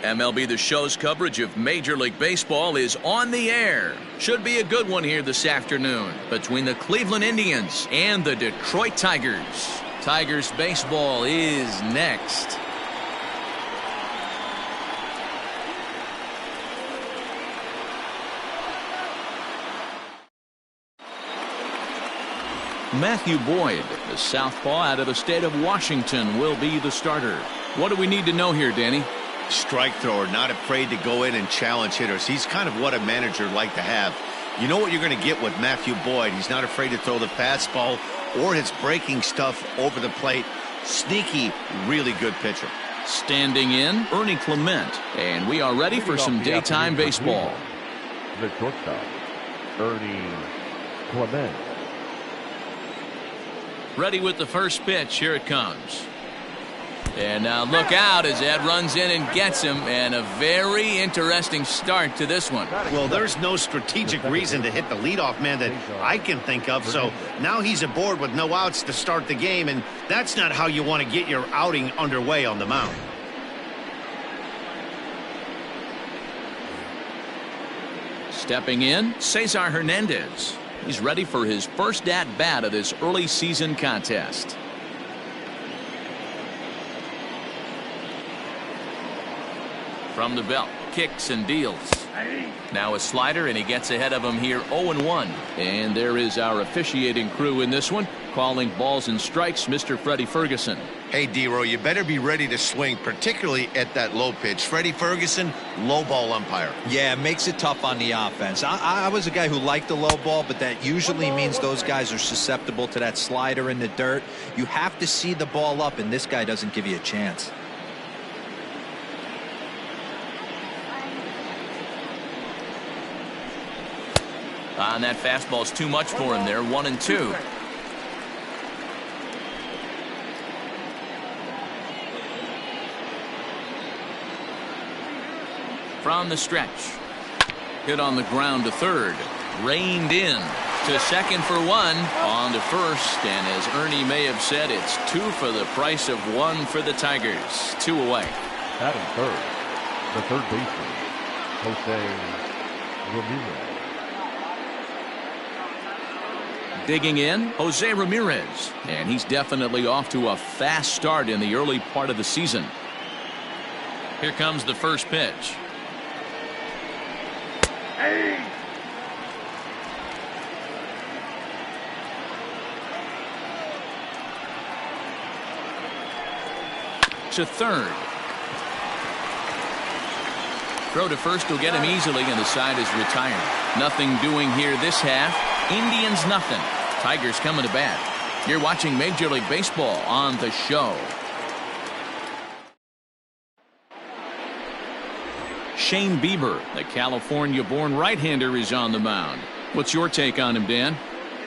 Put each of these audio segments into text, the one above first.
MLB The Show's coverage of Major League Baseball is on the air. Should be a good one here this afternoon between the Cleveland Indians and the Detroit Tigers. Tigers baseball is next. Matthew Boyd, the southpaw out of the state of Washington, will be the starter. What do we need to know here, Danny? Strike thrower, not afraid to go in and challenge hitters. He's kind of what a manager would like to have. You know what you're going to get with Matthew Boyd. He's not afraid to throw the fastball or his breaking stuff over the plate. Sneaky, really good pitcher. Standing in, Ernie Clement. And we are ready for some daytime baseball. The shortstop, Ernie Clement. Ready with the first pitch. Here it comes. And now look out as Ed runs in and gets him, and a very interesting start to this one. Well, there's no strategic reason to hit the leadoff man that I can think of, so now he's aboard with no outs to start the game, and that's not how you want to get your outing underway on the mound. Stepping in, Cesar Hernandez. He's ready for his first at-bat of this early season contest. From the belt, kicks and deals. Now a slider, and he gets ahead of him here 0-1. And there is our officiating crew in this one, calling balls and strikes, Mr. Freddie Ferguson. Hey, D-Row, you better be ready to swing, particularly at that low pitch. Freddie Ferguson, low ball umpire. Yeah, it makes it tough on the offense. I was a guy who liked the low ball, but that usually means those guys are susceptible to that slider in the dirt. You have to see the ball up, and this guy doesn't give you a chance. And that fastball's too much for him there. 1-2. From the stretch. Hit on the ground to third. Reined in to second for one. On to first. And as Ernie may have said, it's 2 for the price of 1 for the Tigers. 2 away. Batting third, the third baseman, Jose Ramirez. Digging in, Jose Ramirez. And he's definitely off to a fast start in the early part of the season. Here comes the first pitch. To third. Throw to first will get him easily, and the side is retired. Nothing doing here this half. Indians nothing. Tigers coming to bat. You're watching Major League Baseball on The Show. Shane Bieber, the California-born right-hander, is on the mound. What's your take on him, Dan?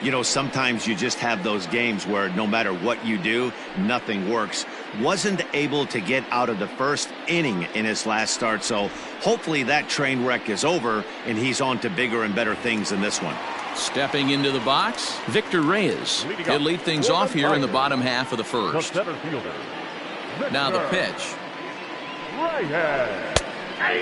You know, sometimes you just have those games where no matter what you do, nothing works. Wasn't able to get out of the first inning in his last start, so hopefully that train wreck is over and he's on to bigger and better things in this one. Stepping into the box, Victor Reyes. He'll lead things off here in the bottom half of the first. Now the pitch.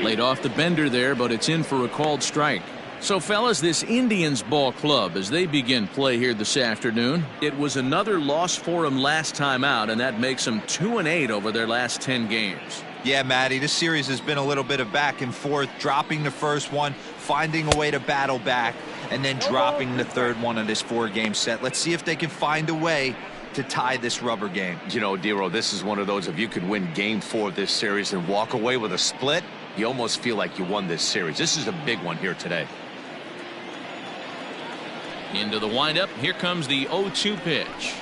Laid off the bender there, but it's in for a called strike. So, fellas, this Indians ball club, as they begin play here this afternoon, it was another loss for them last time out, and that makes them 2-8 over their last 10 games. Yeah, Matty, this series has been a little bit of back and forth, dropping the first one, finding a way to battle back, and then dropping the third one of this 4-game set. Let's see if they can find a way to tie this rubber game. You know, D-Row, this is one of those, if you could win game 4 of this series and walk away with a split, you almost feel like you won this series. This is a big one here today. Into the windup. Here comes the 0-2 pitch.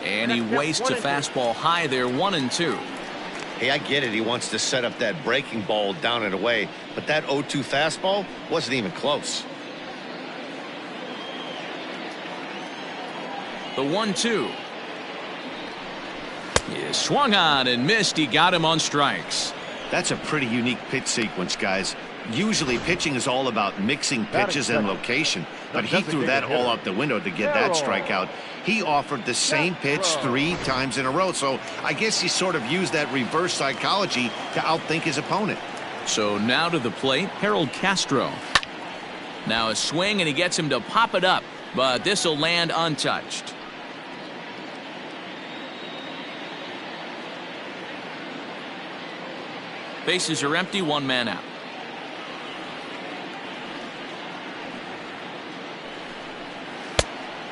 And he wastes a fastball high there. 1-2. Hey, I get it. He wants to set up that breaking ball down and away. But that 0-2 fastball wasn't even close. The 1-2. He swung on and missed. He got him on strikes. That's a pretty unique pitch sequence, guys. Usually pitching is all about mixing pitches and location, but he threw that all out the window to get that strikeout. He offered the same pitch 3 times in a row, so I guess he sort of used that reverse psychology to outthink his opponent. So now to the plate, Harold Castro. Now a swing, and he gets him to pop it up, but this will land untouched. Bases are empty, 1 man out.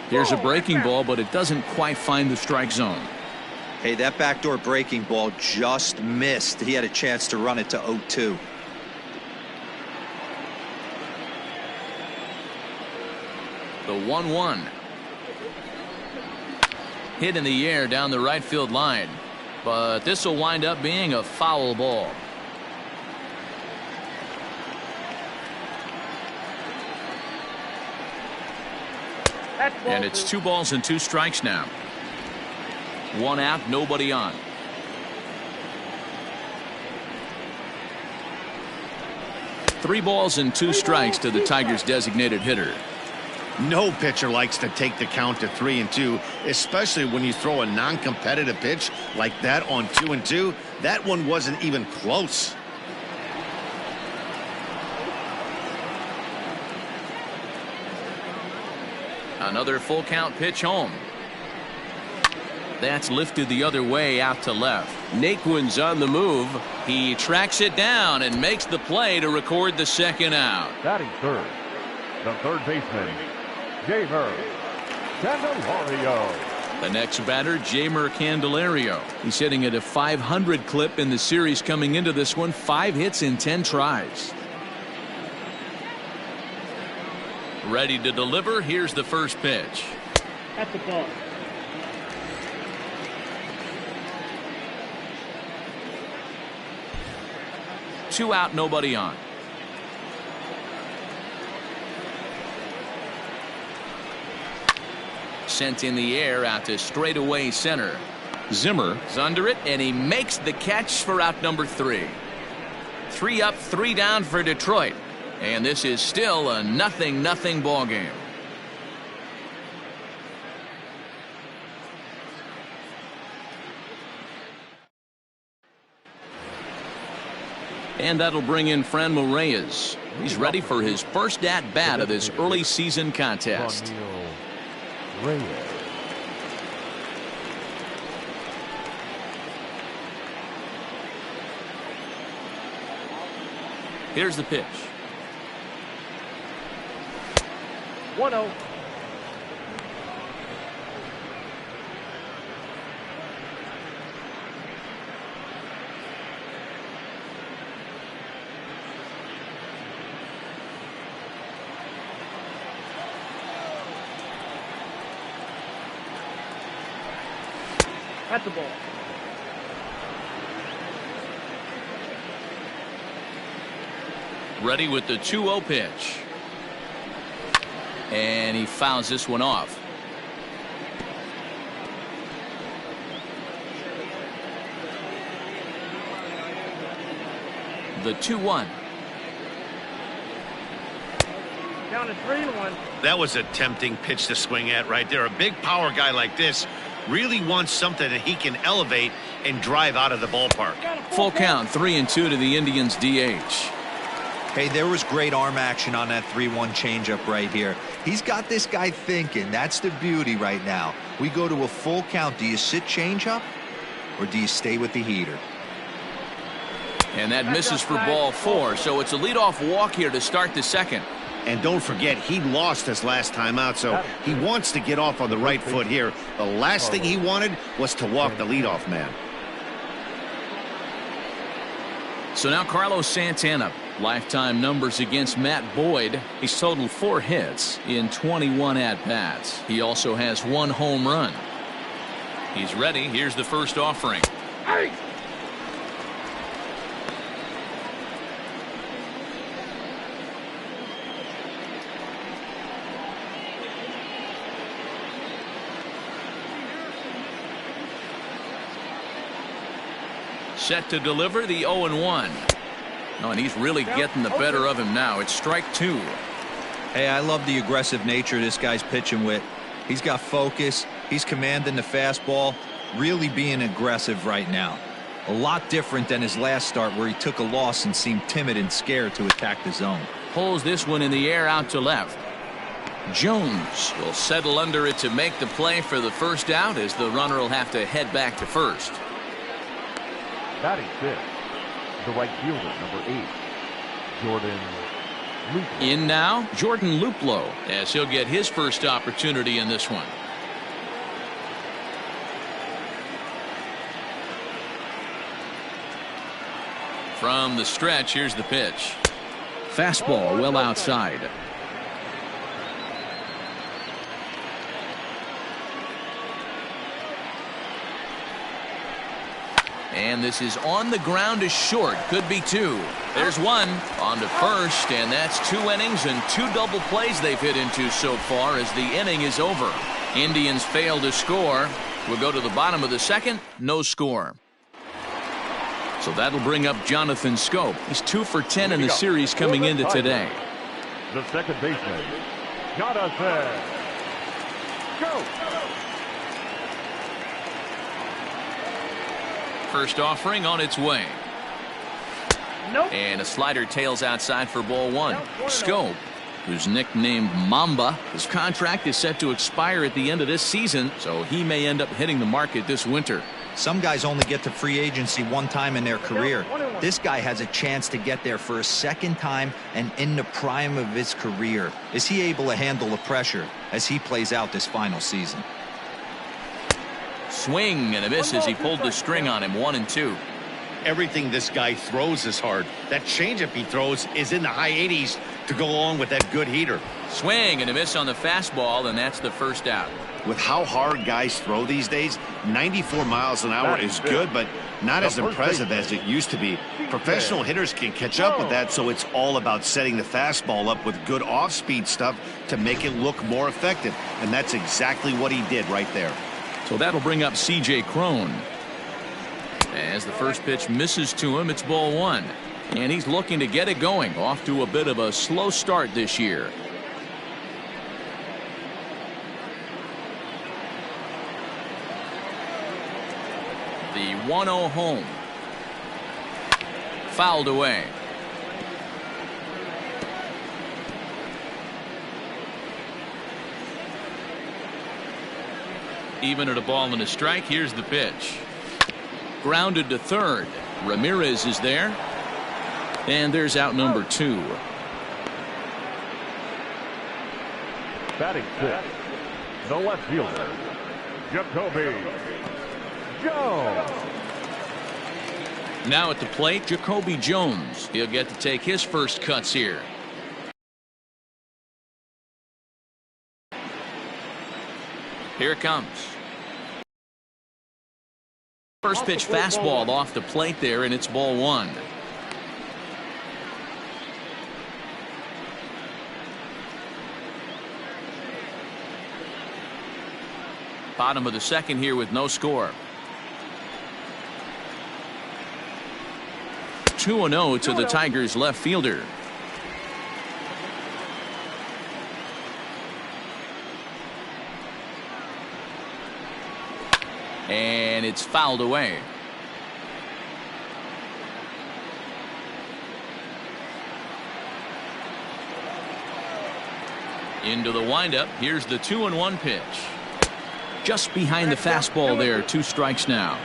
Here's a breaking ball, but it doesn't quite find the strike zone. Hey, that backdoor breaking ball just missed. He had a chance to run it to 0-2. The 1-1. Hit in the air down the right field line, but this will wind up being a foul ball. And it's 2 balls and 2 strikes now. 1 out, nobody on. Three balls and 2 strikes to the Tigers' designated hitter. No pitcher likes to take the count to 3-2, especially when you throw a non-competitive pitch like that on 2-2. That one wasn't even close. Another full count pitch home. That's lifted the other way out to left. Naquin's on the move. He tracks it down and makes the play to record the 2nd out. Batting third, the third baseman, Jamer Candelario. The next batter, Jamer Candelario. He's hitting at a .500 clip in the series coming into this one. 5 hits in 10 tries. Ready to deliver. Here's the first pitch. At the ball. Two out, nobody on. Sent in the air out to straightaway center. Zimmer is under it, and he makes the catch for out number 3. 3 up, 3 down for Detroit. And this is still a 0-0 ball game. And that'll bring in Franmil Reyes. He's ready for his first at-bat of this early season contest. Reyes. Here's the pitch. 1-0. At the ball. Ready with the 2-0 pitch. And he fouls this one off. The 2-1. Down to 3-1. That was a tempting pitch to swing at right there. A big power guy like this really wants something that he can elevate and drive out of the ballpark. Full count, 3-2 to the Indians DH. Hey, there was great arm action on that 3-1 changeup right here. He's got this guy thinking. That's the beauty right now. We go to a full count. Do you sit changeup or do you stay with the heater? And that misses for ball 4, so it's a leadoff walk here to start the 2nd. And don't forget, he lost his last time out, so he wants to get off on the right foot here. The last thing he wanted was to walk the leadoff man. So now Carlos Santana. Lifetime numbers against Matt Boyd. He's totaled 4 hits in 21 at-bats. He also has 1 home run. He's ready. Here's the first offering. Hey. Set to deliver the 0-1. Oh, and he's really getting the better of him now. It's strike 2. Hey, I love the aggressive nature this guy's pitching with. He's got focus. He's commanding the fastball. Really being aggressive right now. A lot different than his last start where he took a loss and seemed timid and scared to attack the zone. Pulls this one in the air out to left. Jones will settle under it to make the play for the first out, as the runner will have to head back to first. Batting fifth, the right fielder, number 8, Jordan Luplow. In now, Jordan Luplow, as he'll get his first opportunity in this one. From the stretch, here's the pitch. Fastball well outside. And this is on the ground to short. Could be 2. There's 1 on to first, and that's 2 innings and 2 double plays they've hit into so far as the inning is over. Indians fail to score. We'll go to the bottom of the second. No score. So that'll bring up Jonathan Schoop. He's 2 for 10 in the series coming into today. The second baseman, Jonathan Schoop. First offering on its way. Nope. And a slider tails outside for ball 1. Schoop, who's nicknamed Mamba, his contract is set to expire at the end of this season, so he may end up hitting the market this winter. Some guys only get to free agency one time in their career. This guy has a chance to get there for a second time and in the prime of his career. Is he able to handle the pressure as he plays out this final season? Swing and a miss as he pulled the string on him. 1-2. Everything this guy throws is hard. That changeup he throws is in the high 80s to go along with that good heater. Swing and a miss on the fastball, and that's the first out. With how hard guys throw these days, 94 miles an hour is good, but not as impressive as it used to be. Professional hitters can catch up with that, so it's all about setting the fastball up with good off-speed stuff to make it look more effective, and that's exactly what he did right there. So that'll bring up C.J. Cron. As the first pitch misses to him, it's ball 1. And he's looking to get it going. Off to a bit of a slow start this year. The 1-0 home. Fouled away. Even at a ball and a strike. Here's the pitch. Grounded to third. Ramirez is there. And there's out number 2. Batting fifth, the left fielder, Jacoby Jones. Now at the plate, Jacoby Jones. He'll get to take his first cuts here. Here it comes. First pitch fastball off the plate there, and it's ball 1. Bottom of the second here with no score. 2-0 to the Tigers left fielder. And it's fouled away. Into the windup. Here's the 2-1 pitch. Just behind the fastball there. 2 strikes now.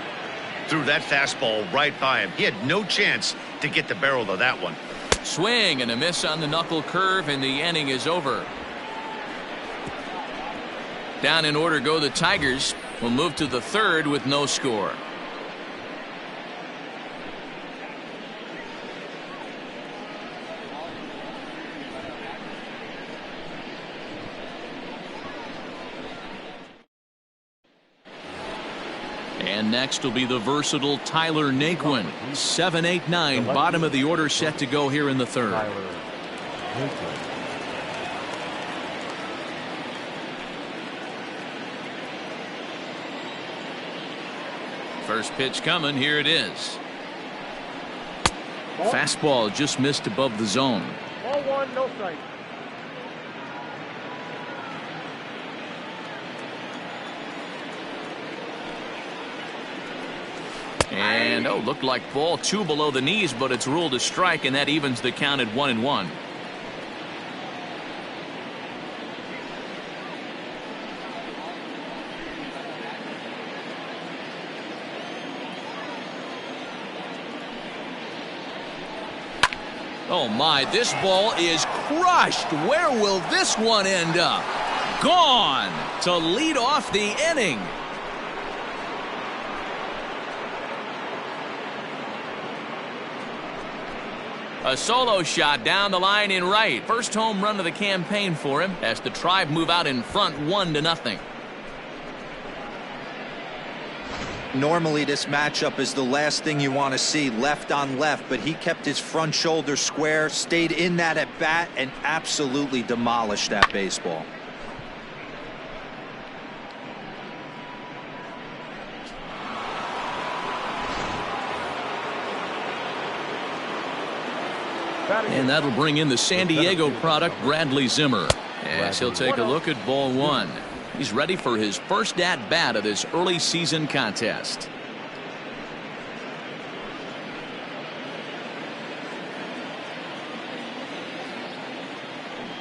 Threw that fastball right by him. He had no chance to get the barrel of that one. Swing and a miss on the knuckle curve, and the inning is over. Down in order go the Tigers. We'll move to the third with no score. And next will be the versatile Tyler Naquin. 7-8-9, bottom of the order, set to go here in the third. First pitch coming. Here it is. Fastball just missed above the zone. Ball one, no strike. And looked like ball two below the knees, but it's ruled a strike, and that evens the count at 1-1. Oh my, this ball is crushed. Where will this one end up? Gone to lead off the inning. A solo shot down the line in right. First home run of the campaign for him as the Tribe move out in front 1-0. Normally this matchup is the last thing you want to see, left on left, but he kept his front shoulder square, stayed in that at bat, and absolutely demolished that baseball. And that'll bring in the San Diego product, Bradley Zimmer. As he'll take a look at ball one. He's ready for his first at-bat of this early season contest.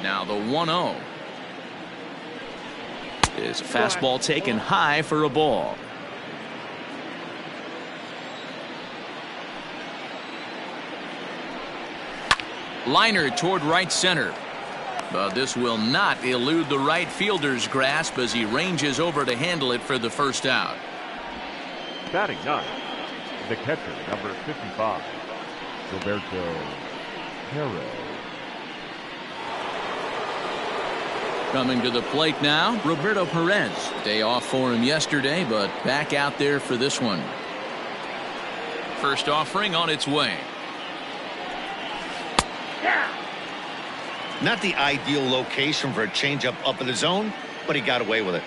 Now the 1-0. Is a fastball taken high for a ball. Liner toward right center. But this will not elude the right fielder's grasp as he ranges over to handle it for the first out. Batting ninth, the catcher, number 55, Roberto Perez. Coming to the plate now, Roberto Perez. Day off for him yesterday, but back out there for this one. First offering on its way. Not the ideal location for a changeup up in the zone, but he got away with it.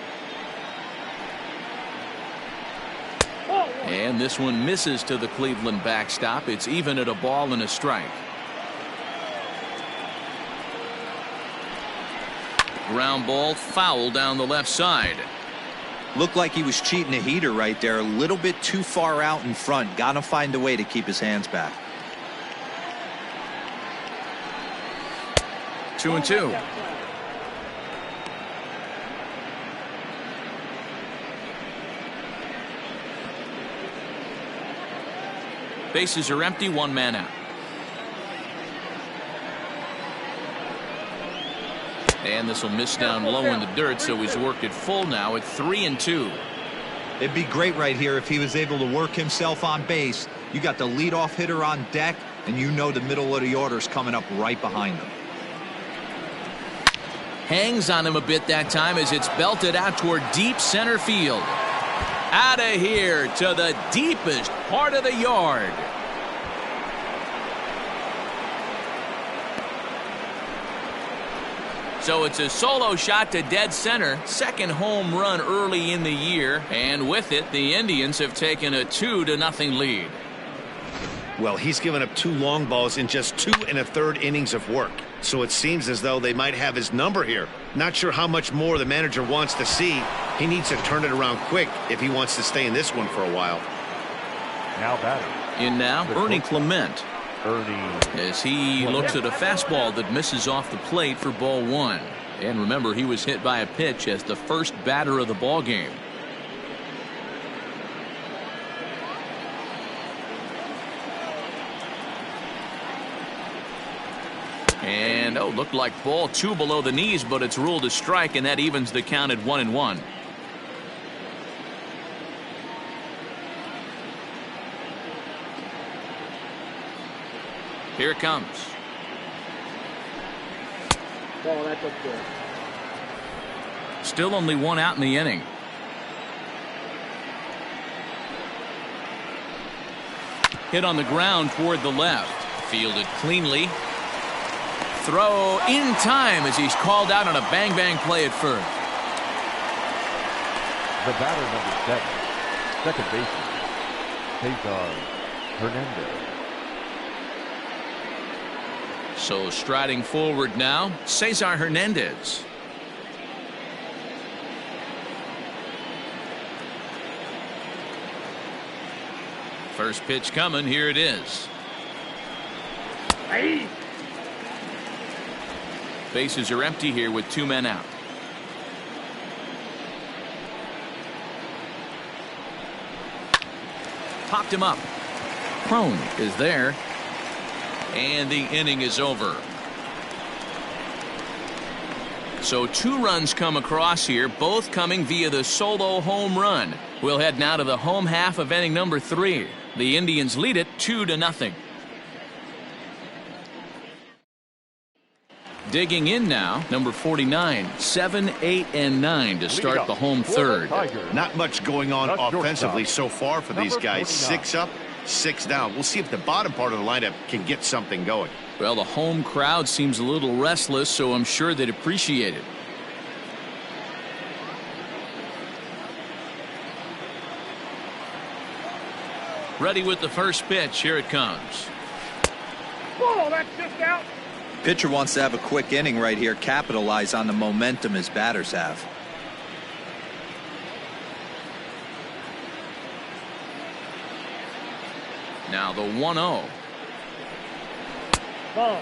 And this one misses to the Cleveland backstop. It's even at a ball and a strike. Ground ball foul down the left side. Looked like he was cheating a heater right there, a little bit too far out in front. Got to find a way to keep his hands back. 2-2. Bases are empty, one man out. And this will miss down low in the dirt, so he's worked it full now at 3-2. It'd be great right here if he was able to work himself on base. You got the leadoff hitter on deck, and you know the middle of the order is coming up right behind him. Hangs on him a bit that time as it's belted out toward deep center field. Out of here to the deepest part of the yard. So it's a solo shot to dead center. Second home run early in the year. And with it, the Indians have taken a 2-0 lead. Well, he's given up 2 long balls in just 2 1/3 innings of work. So it seems as though they might have his number here. Not sure how much more the manager wants to see. He needs to turn it around quick if he wants to stay in this one for a while. Now batting. In now, Ernie Clement. Ernie. As he looks at a fastball that misses off the plate for ball one. And remember, he was hit by a pitch as the first batter of the ball game. And looked like ball two below the knees, but it's ruled a strike, and that evens the count at 1-1. Here it comes. Oh, that looks good. Still only one out in the inning. Hit on the ground toward the left. Fielded cleanly. Throw in time as he's called out on a bang-bang play at first. The batter, number 7, second baseman, Cesar Hernandez. So striding forward now, Cesar Hernandez. First pitch coming. Here it is. Hey. Bases are empty here with 2 men out. Popped him up. Crone is there. And the inning is over. So 2 runs come across here, both coming via the solo home run. We'll head now to the home half of inning number 3. The Indians lead it 2-0. Digging in now, number 49, 7, 8, and 9 to start the home third. Not much going on offensively so far for these guys. 6 up, 6 down. We'll see if the bottom part of the lineup can get something going. Well, the home crowd seems a little restless, so I'm sure they'd appreciate it. Ready with the first pitch. Here it comes. Whoa, that's just out. Pitcher wants to have a quick inning right here, capitalize on the momentum his batters have. Now the 1-0. Ball.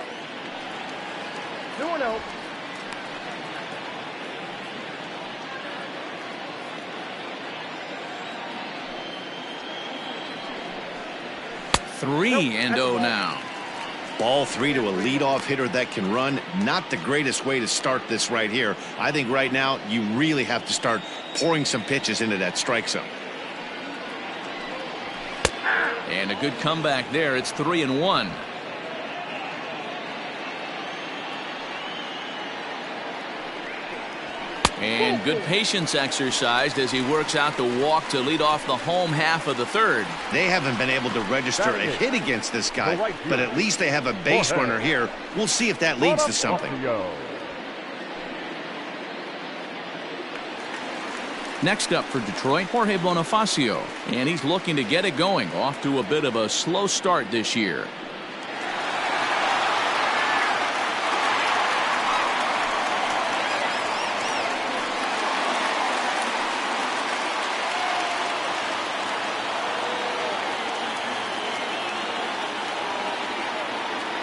2-0. Three and 0 now. Ball 3 to a leadoff hitter that can run. Not the greatest way to start this right here. I think right now you really have to start pouring some pitches into that strike zone. And a good comeback there. It's 3-1. And good patience exercised as he works out the walk to lead off the home half of the third. They haven't been able to register a hit against this guy, but at least they have a base runner here. We'll see if that leads to something. Next up for Detroit, Jorge Bonifacio, and he's looking to get it going. Off to a bit of a slow start this year.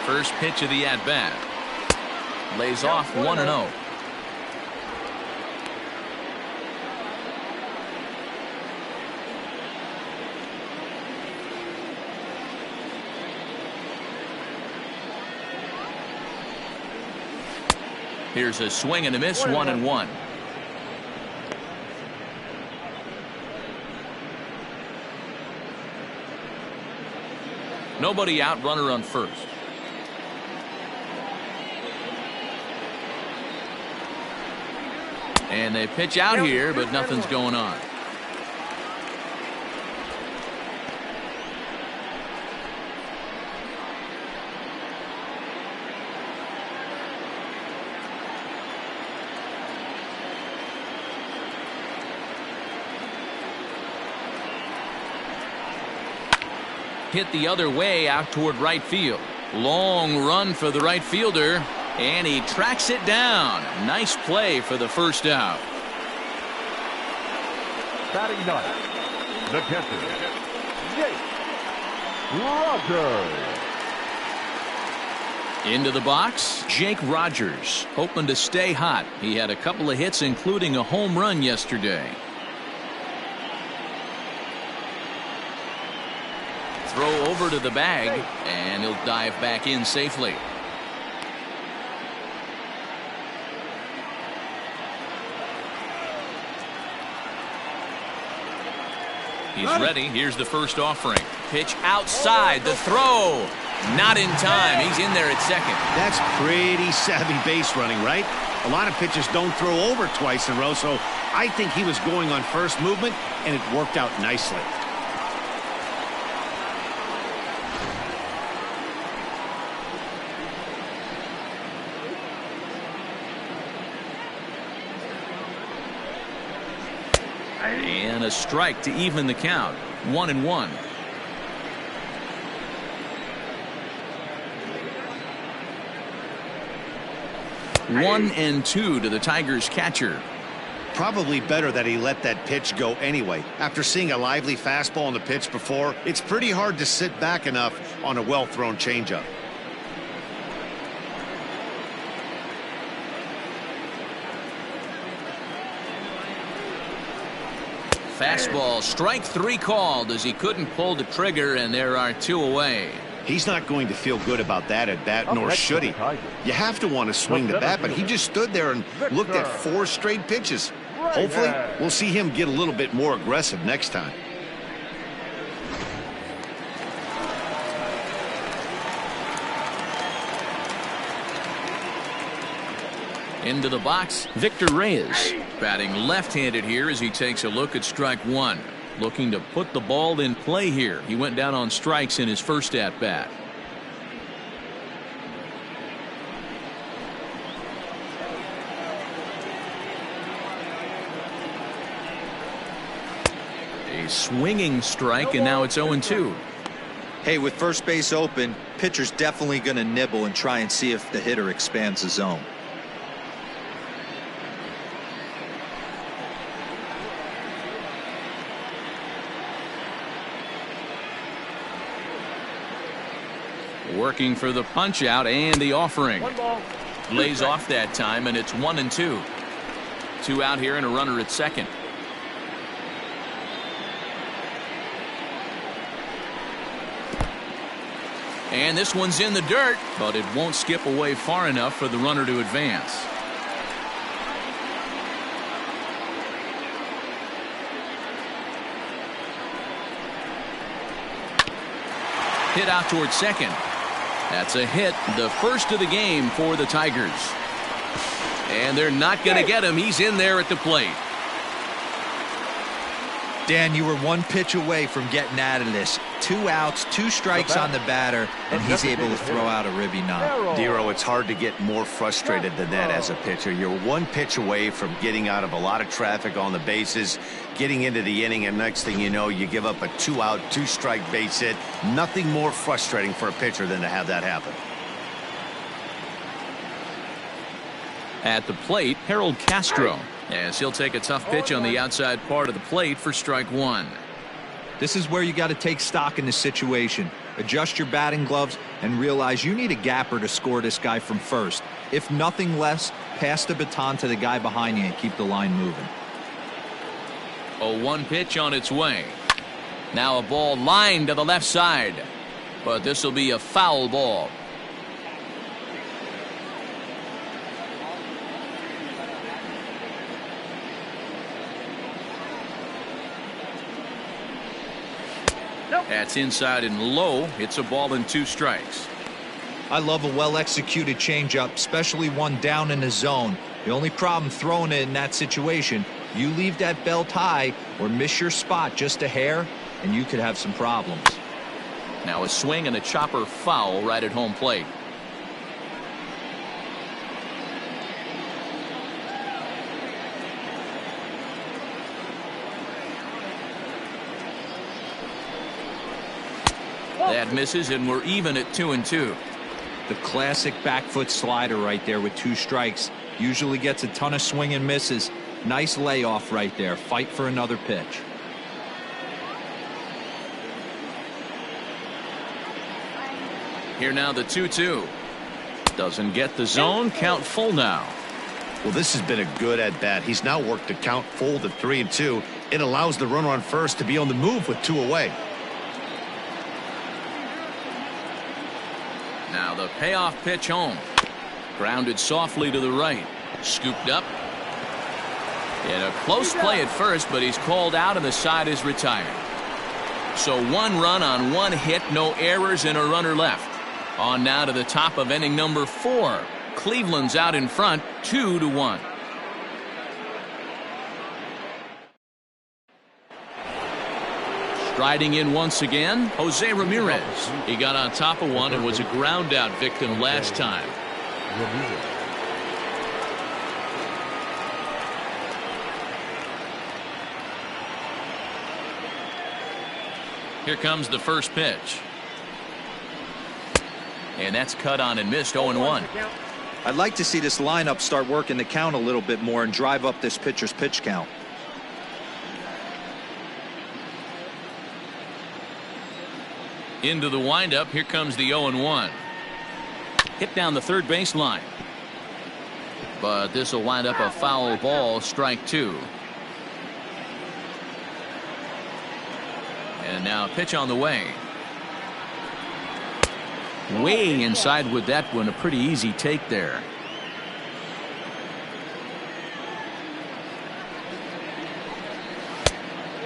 First pitch of the at-bat. Lays off 1-0. Here's a swing and a miss, 1-1. Nobody out, runner on first. And they pitch out here, but nothing's going on. Hit the other way out toward right field. Long run for the right fielder. And he tracks it down. Nice play for the first out. Batting ninth, the catcher, Jake Rogers. Into the box, Jake Rogers, hoping to stay hot. He had a couple of hits, including a home run yesterday. Throw over to the bag, and he'll dive back in safely. He's ready. Here's the first offering. Pitch outside. The throw. Not in time. He's in there at second. That's pretty savvy base running, right? A lot of pitchers don't throw over twice in a row, so I think he was going on first movement, and it worked out nicely. And a strike to even the count. 1-1. 1-2 to the Tigers catcher. Probably better that he let that pitch go anyway. After seeing a lively fastball on the pitch before, it's pretty hard to sit back enough on a well-thrown changeup. Fastball, strike 3 called as he couldn't pull the trigger, and there are 2 away. He's not going to feel good about that at bat, nor should he. You have to want to swing the bat, but he just stood there and looked at 4 straight pitches. Hopefully, we'll see him get a little bit more aggressive next time. Into the box, Victor Reyes. Batting left-handed here as he takes a look at strike 1. Looking to put the ball in play here. He went down on strikes in his first at-bat. A swinging strike, and now it's 0-2. Hey, with first base open, pitcher's definitely going to nibble and try and see if the hitter expands the zone. Working for the punch out and the offering. Lays off that time, and it's 1-2. 2 out here and a runner at second. And this one's in the dirt, but it won't skip away far enough for the runner to advance. Hit out towards second. That's a hit, the first of the game for the Tigers. And they're not going to get him. He's in there at the plate. Dan, you were 1 pitch away from getting out of this. 2 outs, 2 strikes on the batter, and he's able to throw out a ribby knock. Dero, it's hard to get more frustrated than that as a pitcher. You're 1 pitch away from getting out of a lot of traffic on the bases, getting into the inning, and next thing you know, you give up a 2-out, 2-strike base hit. Nothing more frustrating for a pitcher than to have that happen. At the plate, Harold Castro, as he'll take a tough pitch on the outside part of the plate for strike 1. This is where you got to take stock in this situation. Adjust your batting gloves and realize you need a gapper to score this guy from first. If nothing less, pass the baton to the guy behind you and keep the line moving. A 1 pitch on its way. Now a ball lined to the left side, but this will be a foul ball. That's inside and low. It's a ball and 2 strikes. I love a well-executed changeup, especially one down in the zone. The only problem throwing it in that situation, you leave that belt high or miss your spot just a hair, and you could have some problems. Now a swing and a chopper foul right at home plate. That misses, and we're even at 2-2. The classic back foot slider right there with 2 strikes. Usually gets a ton of swing and misses. Nice layoff right there. Fight for another pitch. Here now the 2-2. Doesn't get the zone. Count full now. Well, this has been a good at-bat. He's now worked the count full to 3-2. It allows the runner on first to be on the move with 2 away. Now the payoff pitch home. Grounded softly to the right. Scooped up. And a close play at first, but he's called out and the side is retired. So 1 run on 1 hit, no errors, and a runner left. On now to the top of inning number 4. Cleveland's out in front, 2-1. Striding in once again, Jose Ramirez. He got on top of one and was a ground out victim last time. Here comes the first pitch. And that's cut on and missed. 0-1. I'd like to see this lineup start working the count a little bit more and drive up this pitcher's pitch count. Into the windup. Here comes the 0-1. Hit down the third baseline. But this will wind up a foul ball, strike 2. And now pitch on the way. Way inside with that one. A pretty easy take there.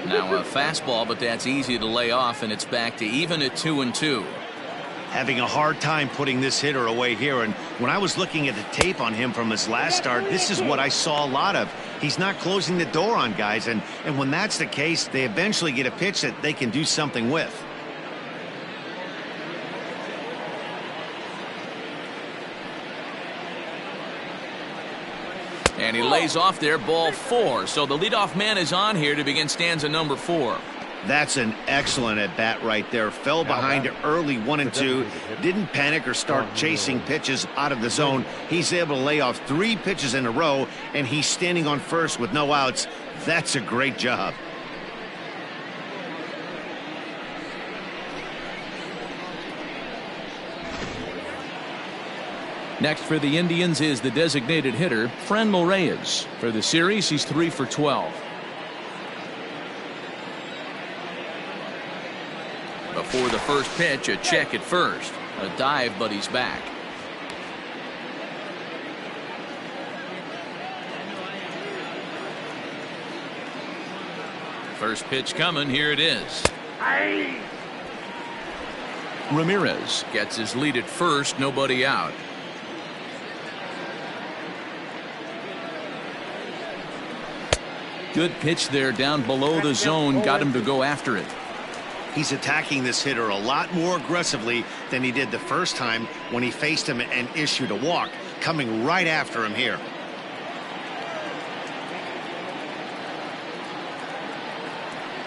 Now a fastball, but that's easy to lay off, and it's back to even at 2-2. Having a hard time putting this hitter away here, and when I was looking at the tape on him from his last start, this is what I saw a lot of. He's not closing the door on guys, and when that's the case, they eventually get a pitch that they can do something with. And he lays off there, ball 4. So the leadoff man is on here to begin stanza number 4. That's an excellent at bat right there. Fell behind early 1-2. Didn't panic or start chasing pitches out of the zone. He's able to lay off 3 pitches in a row, and he's standing on first with no outs. That's a great job. Next for the Indians is the designated hitter, Franmil Reyes. For the series, he's 3 for 12. Before the first pitch, a check at first. A dive, but he's back. First pitch coming. Here it is. Ramirez gets his lead at first. Nobody out. Good pitch there down below the zone. Got him to go after it. He's attacking this hitter a lot more aggressively than he did the first time when he faced him and issued a walk. Coming right after him here.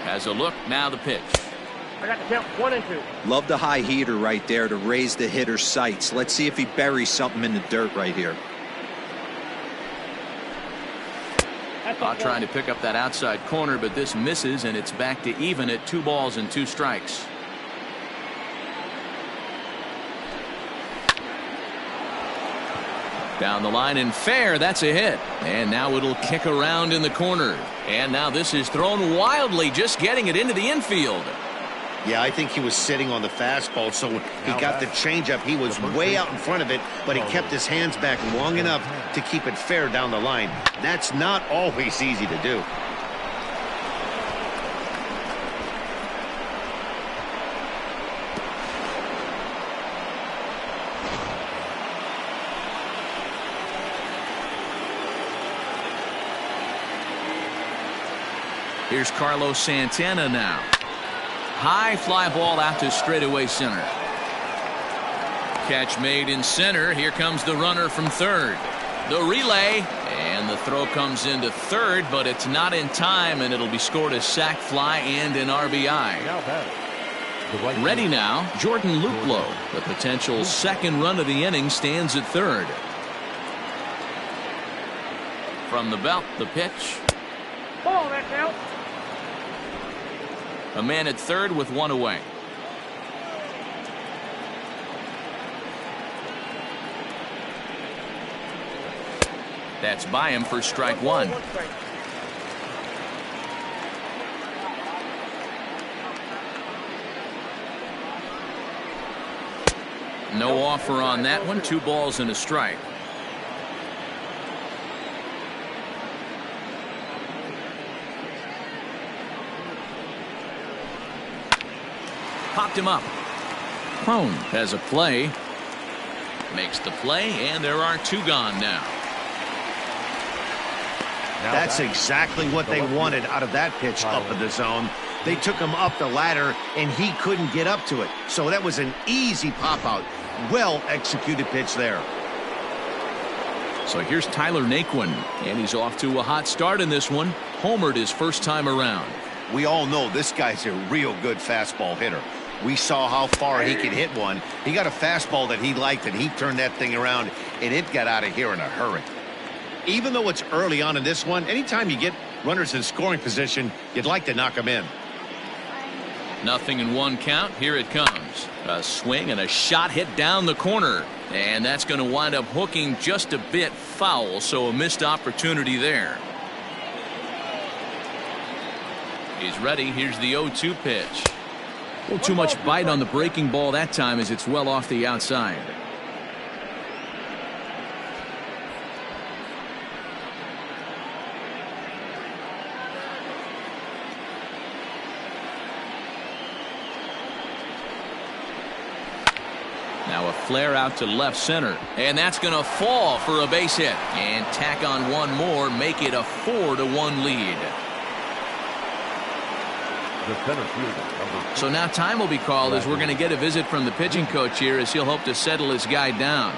Has a look. Now the pitch. I got the count 1-2. Love the high heater right there to raise the hitter's sights. Let's see if he buries something in the dirt right here. Trying to pick up that outside corner, but this misses, and it's back to even at 2 balls and 2 strikes. Down the line and fair. That's a hit. And now it'll kick around in the corner. And now this is thrown wildly, just getting it into the infield. Yeah, I think he was sitting on the fastball, so when he got the changeup, he was way out in front of it, but he kept his hands back long enough to keep it fair down the line. That's not always easy to do. Here's Carlos Santana now. High fly ball out to straightaway center. Catch made in center. Here comes the runner from third. The relay, and the throw comes into third, but it's not in time, and it'll be scored a sac fly and an RBI. Ready now, Jordan Luplow. The potential second run of the inning stands at third. From the belt, the pitch. Ball, that's out. A man at third with 1 away. That's by him for strike 1. No offer on that one. 2 balls and a strike. Popped him up. Crone has a play. Makes the play, and there are 2 gone now. That's exactly what they wanted out of that pitch up in the zone. They took him up the ladder, and he couldn't get up to it. So that was an easy pop-out. Well-executed pitch there. So here's Tyler Naquin, and he's off to a hot start in this one. Homered his first time around. We all know this guy's a real good fastball hitter. We saw how far he could hit one. He got a fastball that he liked, and he turned that thing around, and it got out of here in a hurry. Even though it's early on in this one, anytime you get runners in scoring position, you'd like to knock them in. 0-1 count. Here it comes. A swing and a shot hit down the corner. And that's going to wind up hooking just a bit foul, so a missed opportunity there. He's ready. Here's the 0-2 pitch. A little too much bite on the breaking ball that time as it's well off the outside. Now a flare out to left center, and that's going to fall for a base hit, and tack on one more, make it a 4-1 lead. The center fielder, So now time will be called as we're going to get a visit from the pitching coach here as he'll hope to settle his guy down.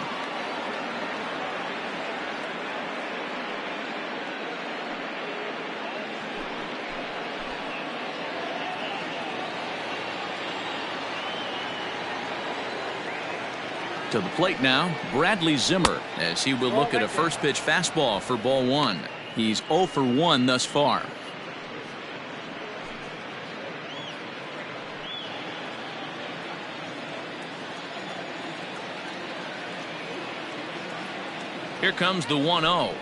To the plate now, Bradley Zimmer, as he will look at a first pitch fastball for ball one. He's 0 for 1 thus far. Here comes the 1-0.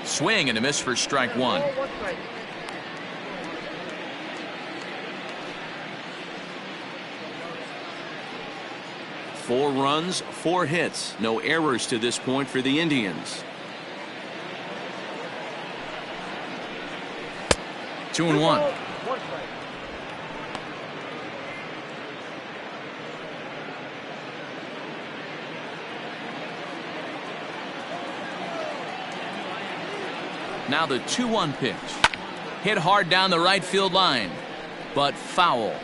Swing and a miss for strike one. 4 runs, 4 hits, no errors to this point for the Indians. 2-1. Now the 2-1 pitch. Hit hard down the right field line, but foul.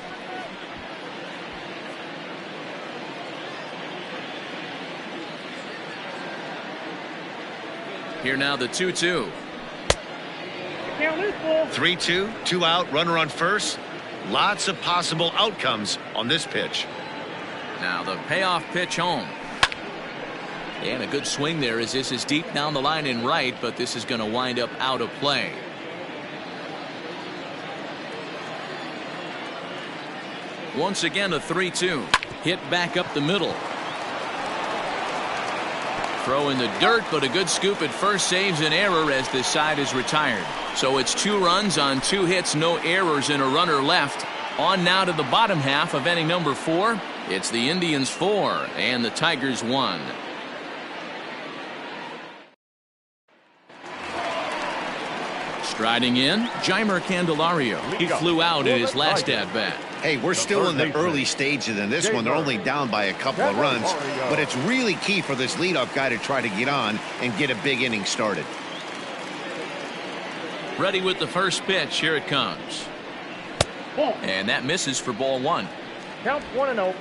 Here now the 2-2. 3-2, 2 out, runner on first. Lots of possible outcomes on this pitch. Now the payoff pitch home. And a good swing there as this is deep down the line in right, but this is going to wind up out of play. Once again a 3-2. Hit back up the middle. Throw in the dirt, but a good scoop at first saves an error as this side is retired. So it's 2 runs on 2 hits, no errors, and a runner left. On now to the bottom half of inning number 4. It's the Indians 4 and the Tigers 1. Striding in, Jeimer Candelario. He flew out in his last at-bat. Hey, we're still in the early stages in this one. They're only down by a couple of runs, but it's really key for this leadoff guy to try to get on and get a big inning started. Ready with the first pitch. Here it comes. And that misses for ball 1. Count 1-0.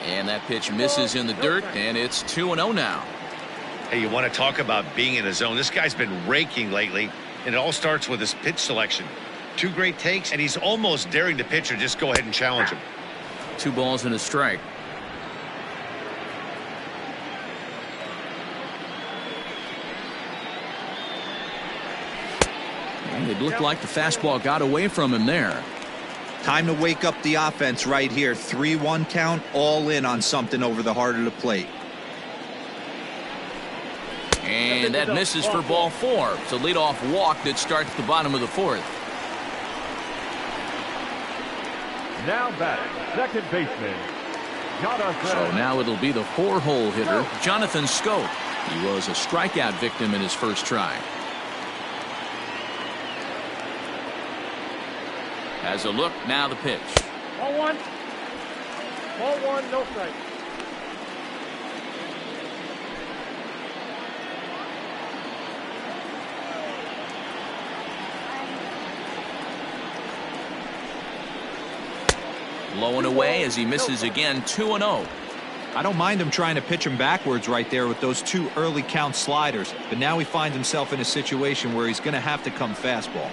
And that pitch misses in the dirt, and it's 2-0 now. Hey, you want to talk about being in a zone? This guy's been raking lately, and it all starts with his pitch selection. 2 great takes, and he's almost daring the pitcher just go ahead and challenge him. 2 balls and a strike. And it looked like the fastball got away from him there. Time to wake up the offense right here. 3-1 count, all in on something over the heart of the plate. And that misses for ball 4. It's a leadoff walk that starts the bottom of the 4th. now batting, second baseman, Jonathan. So now it'll be the 4-hole hitter, Jonathan Scope. He was a strikeout victim in his first try. As a look, now the pitch. Ball 1. Ball 1, no strike. Low and away as he misses again, 2-0. I don't mind him trying to pitch him backwards right there with those 2 early count sliders, but now he finds himself in a situation where he's going to have to come fastball.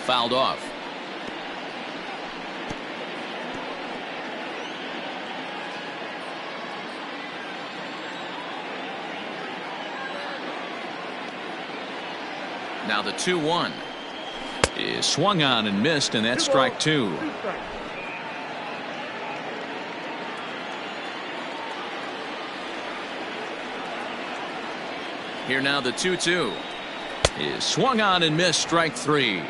Fouled off. Now the 2-1 is swung on and missed, and that's strike 2. Here now the 2-2 is swung on and missed, strike 3.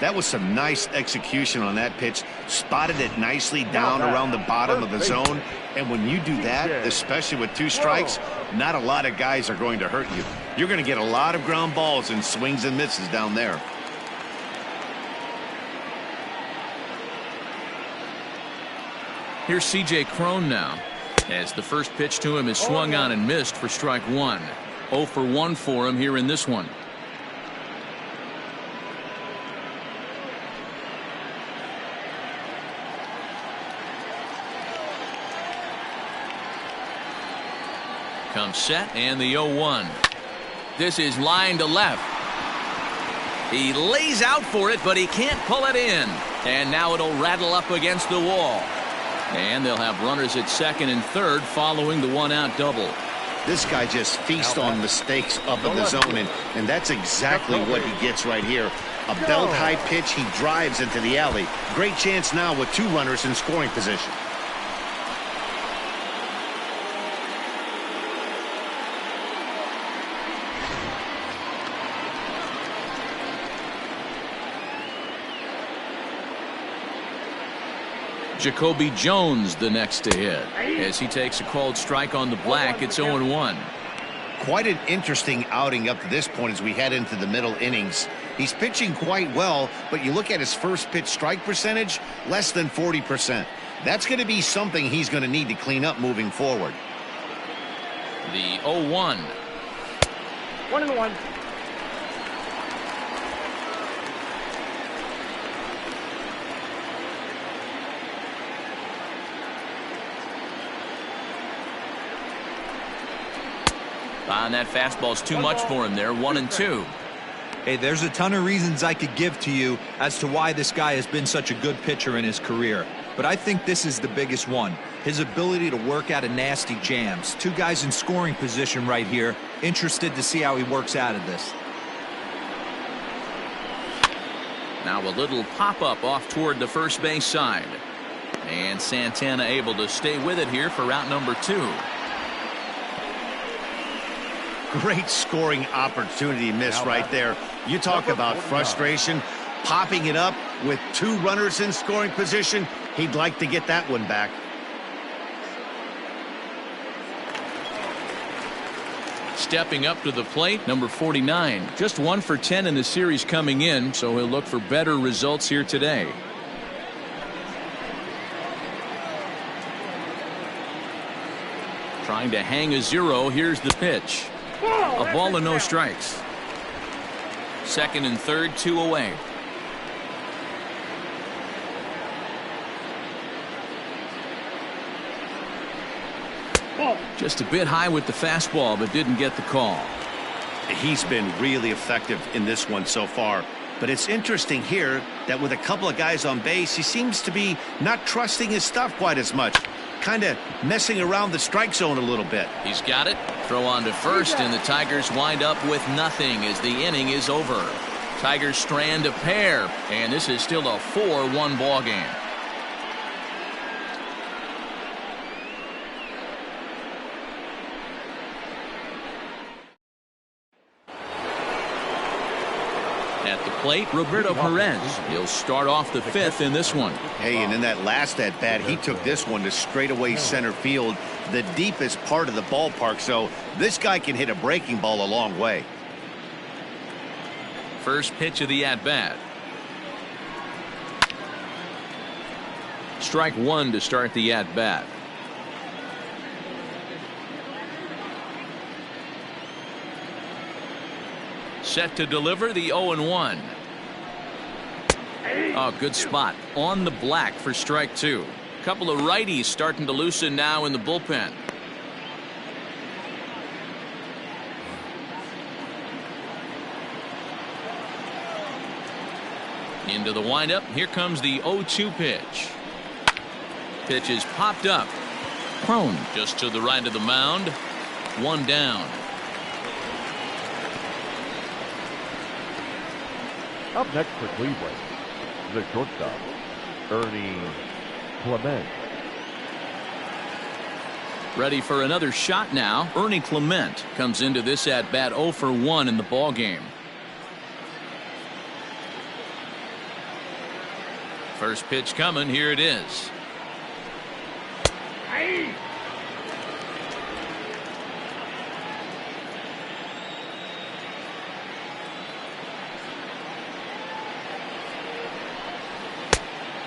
That was some nice execution on that pitch. Spotted it nicely down around the bottom of the zone. And when you do that, especially with 2 strikes, not a lot of guys are going to hurt you. You're going to get a lot of ground balls and swings and misses down there. Here's C.J. Cron now, as the first pitch to him is swung on and missed for strike 1. 0 for 1 for him here in this one. Comes set, and the 0-1. This is line to left. He lays out for it, but he can't pull it in. And now it'll rattle up against the wall. And they'll have runners at second and third following the 1-out double. This guy just feasts on mistakes up in the zone, and that's exactly what he gets right here. A belt-high pitch, he drives into the alley. Great chance now with 2 runners in scoring position. Jacoby Jones the next to hit. As he takes a called strike on the black, it's 0-1. Quite an interesting outing up to this point as we head into the middle innings. He's pitching quite well, but you look at his first pitch strike percentage, less than 40%. That's going to be something he's going to need to clean up moving forward. The 0-1. 1-1. And that fastball's too much for him there. 1-2. Hey, there's a ton of reasons I could give to you as to why this guy has been such a good pitcher in his career. But I think this is the biggest one. His ability to work out of nasty jams. 2 guys in scoring position right here. Interested to see how he works out of this. Now a little pop-up off toward the first base side. And Santana able to stay with it here for route number 2. Great scoring opportunity missed right there. You talk about frustration, popping it up with 2 runners in scoring position. He'd like to get that one back. Stepping up to the plate, number 49. Just 1 for 10 in the series coming in, so he'll look for better results here today. Trying to hang a 0. Here's the pitch. A ball and no strikes. Second and third, 2 away. Just a bit high with the fastball, but didn't get the call. He's been really effective in this one so far. But it's interesting here that with a couple of guys on base, he seems to be not trusting his stuff quite as much. Kind of messing around the strike zone a little bit. He's got it. Throw on to first, and the Tigers wind up with nothing as the inning is over. Tigers strand a pair, and this is still a 4-1 ball game. At the plate, Roberto Perez. He'll start off the 5th in this one. Hey, and in that last at-bat, he took this one to straightaway center field, the deepest part of the ballpark, so this guy can hit a breaking ball a long way. First pitch of the at-bat. Strike 1 to start the at-bat. Set to deliver the 0-1. Oh, good spot on the black for strike 2. Couple of righties starting to loosen now in the bullpen. Into the windup. Here comes the 0-2 pitch. Pitch is popped up. Prone just to the right of the mound. One down. Up next for Cleveland, the shortstop, Ernie Clement. Ready for another shot now. Ernie Clement comes into this at bat 0 for 1 in the ball game. First pitch coming. Here it is. Hey.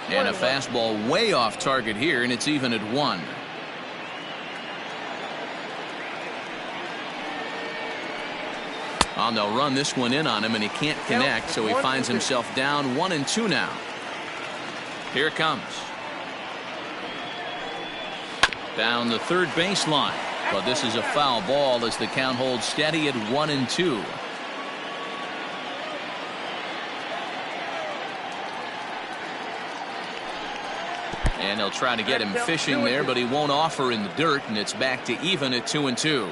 And a fastball way off target here, and it's even at 1. Oh, they'll run this one in on him, and he can't connect, so he finds himself down 1-2 now. Here it comes. Down the third baseline, but this is a foul ball as the count holds steady at 1-2. And they'll try to get him fishing there, but he won't offer in the dirt, and it's back to even at 2-2.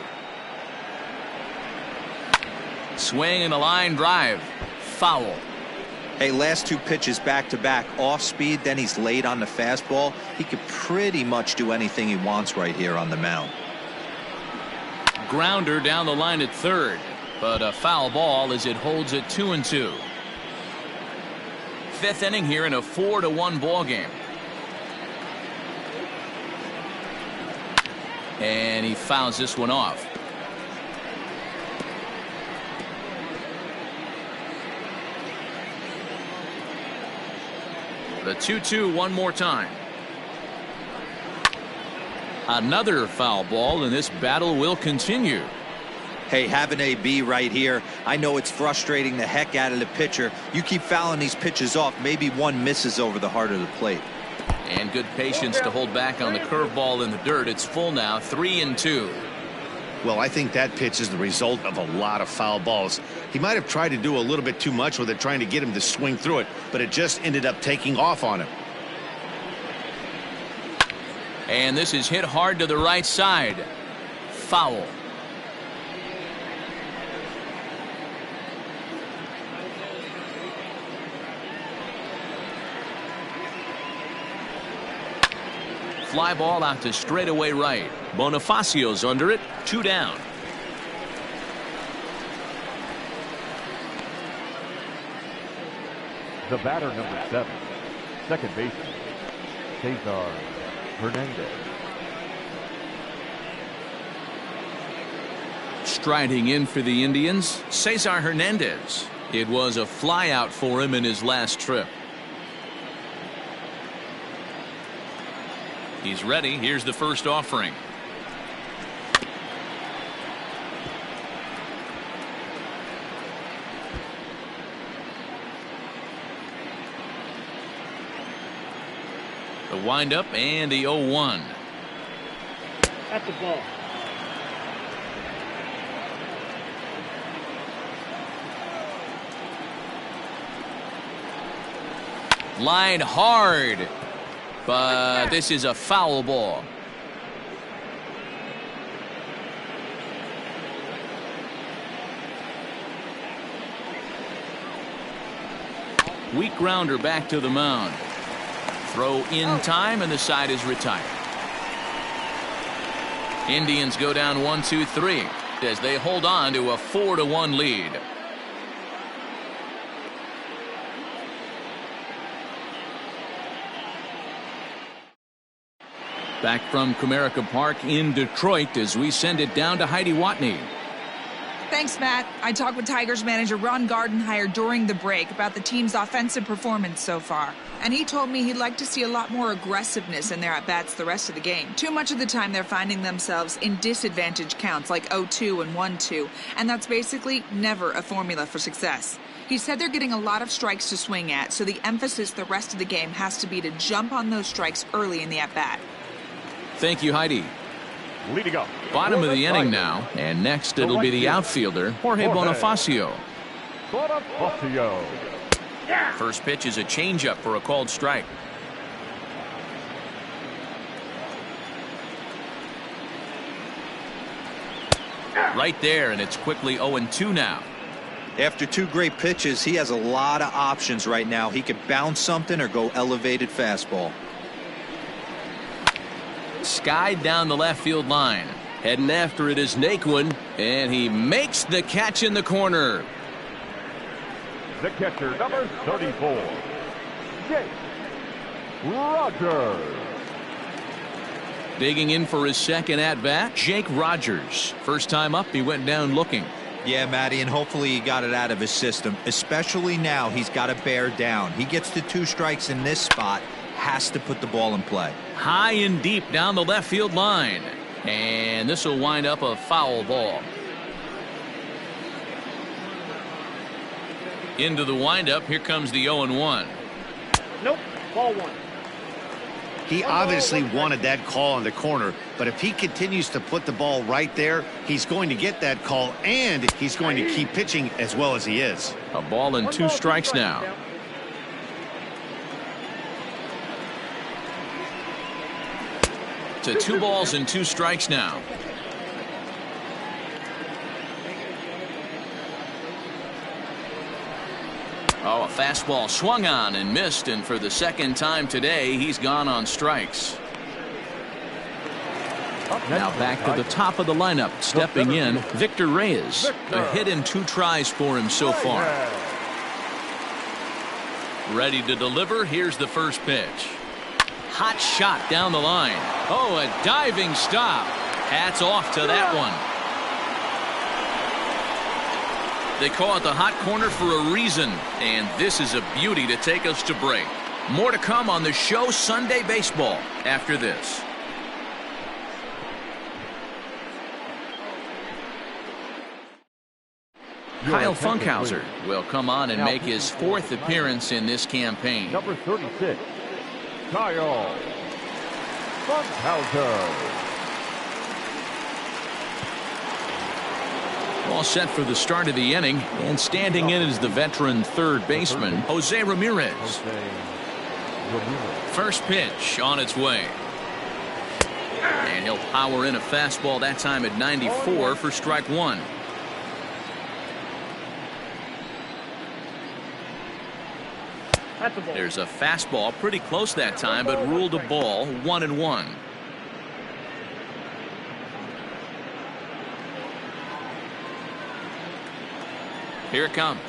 Swing and a line drive. Foul. Hey, last 2 pitches back-to-back, off speed, then he's late on the fastball. He could pretty much do anything he wants right here on the mound. Grounder down the line at third, but a foul ball as it holds at 2-2. 5th inning here in a 4-1 ball game. And he fouls this one off. The 2-2 one more time. Another foul ball, and this battle will continue. Hey, have an AB right here. I know it's frustrating the heck out of the pitcher. You keep fouling these pitches off, maybe one misses over the heart of the plate. And good patience to hold back on the curveball in the dirt. It's full now, 3-2. Well, I think that pitch is the result of a lot of foul balls. He might have tried to do a little bit too much with it, trying to get him to swing through it, but it just ended up taking off on him. And this is hit hard to the right side. Foul. Fly ball out to straightaway right. Bonifacio's under it. 2 down. The batter, number 7, second baseman, Cesar Hernandez. Striding in for the Indians, Cesar Hernandez. It was a flyout for him in his last trip. He's ready. Here's the first offering. The windup and the 0-1. At the ball. Line hard, but this is a foul ball. Weak grounder back to the mound. Throw in time, and the side is retired. Indians go down 1-2-3 as they hold on to a 4-1 lead. Back from Comerica Park in Detroit as we send it down to Heidi Watney. Thanks, Matt. I talked with Tigers manager Ron Gardenhire during the break about the team's offensive performance so far. And he told me he'd like to see a lot more aggressiveness in their at-bats the rest of the game. Too much of the time they're finding themselves in disadvantage counts like 0-2 and 1-2. And that's basically never a formula for success. He said they're getting a lot of strikes to swing at, so the emphasis the rest of the game has to be to jump on those strikes early in the at-bat. Thank you, Heidi. Leading up. Bottom of the inning now, and next it'll be the outfielder, Jorge Bonifacio. Bonifacio. First pitch is a changeup for a called strike. Right there, and it's quickly 0-2 now. After 2 great pitches, he has a lot of options right now. He could bounce something or go elevated fastball. Skied down the left field line. Heading after it is Naquin, and he makes the catch in the corner. The catcher, number 34, Jake Rogers. Digging in for his second at-bat, Jake Rogers. First time up, he went down looking. Yeah, Matty, and hopefully he got it out of his system. Especially now, he's got to bear down. He gets to 2 strikes in this spot, has to put the ball in play. High and deep down the left field line. And this will wind up a foul ball. Into the windup, here comes the 0-1. Nope, ball 1. He obviously wanted that call in the corner, but if he continues to put the ball right there, he's going to get that call, and he's going to keep pitching as well as he is. A ball and 2 strikes now. To 2 balls and 2 strikes now. Oh, a fastball swung on and missed, and for the second time today, he's gone on strikes. Now back to the top of the lineup, stepping in, Victor Reyes. A hit in 2 tries for him so far. Ready to deliver. Here's the first pitch. Hot shot down the line. Oh, a diving stop. Hats off to that one. They call it the hot corner for a reason, and this is a beauty to take us to break. More to come on the show Sunday Baseball after this. Kyle Funkhauser will come on and make his 4th appearance in this campaign. Number 36, Kyle Funkhauser. All set for the start of the inning, and standing in is the veteran third baseman, Jose Ramirez. First pitch on its way. And he'll power in a fastball that time at 94 for strike 1. There's a fastball pretty close that time, but ruled a ball, 1-1. Here it comes.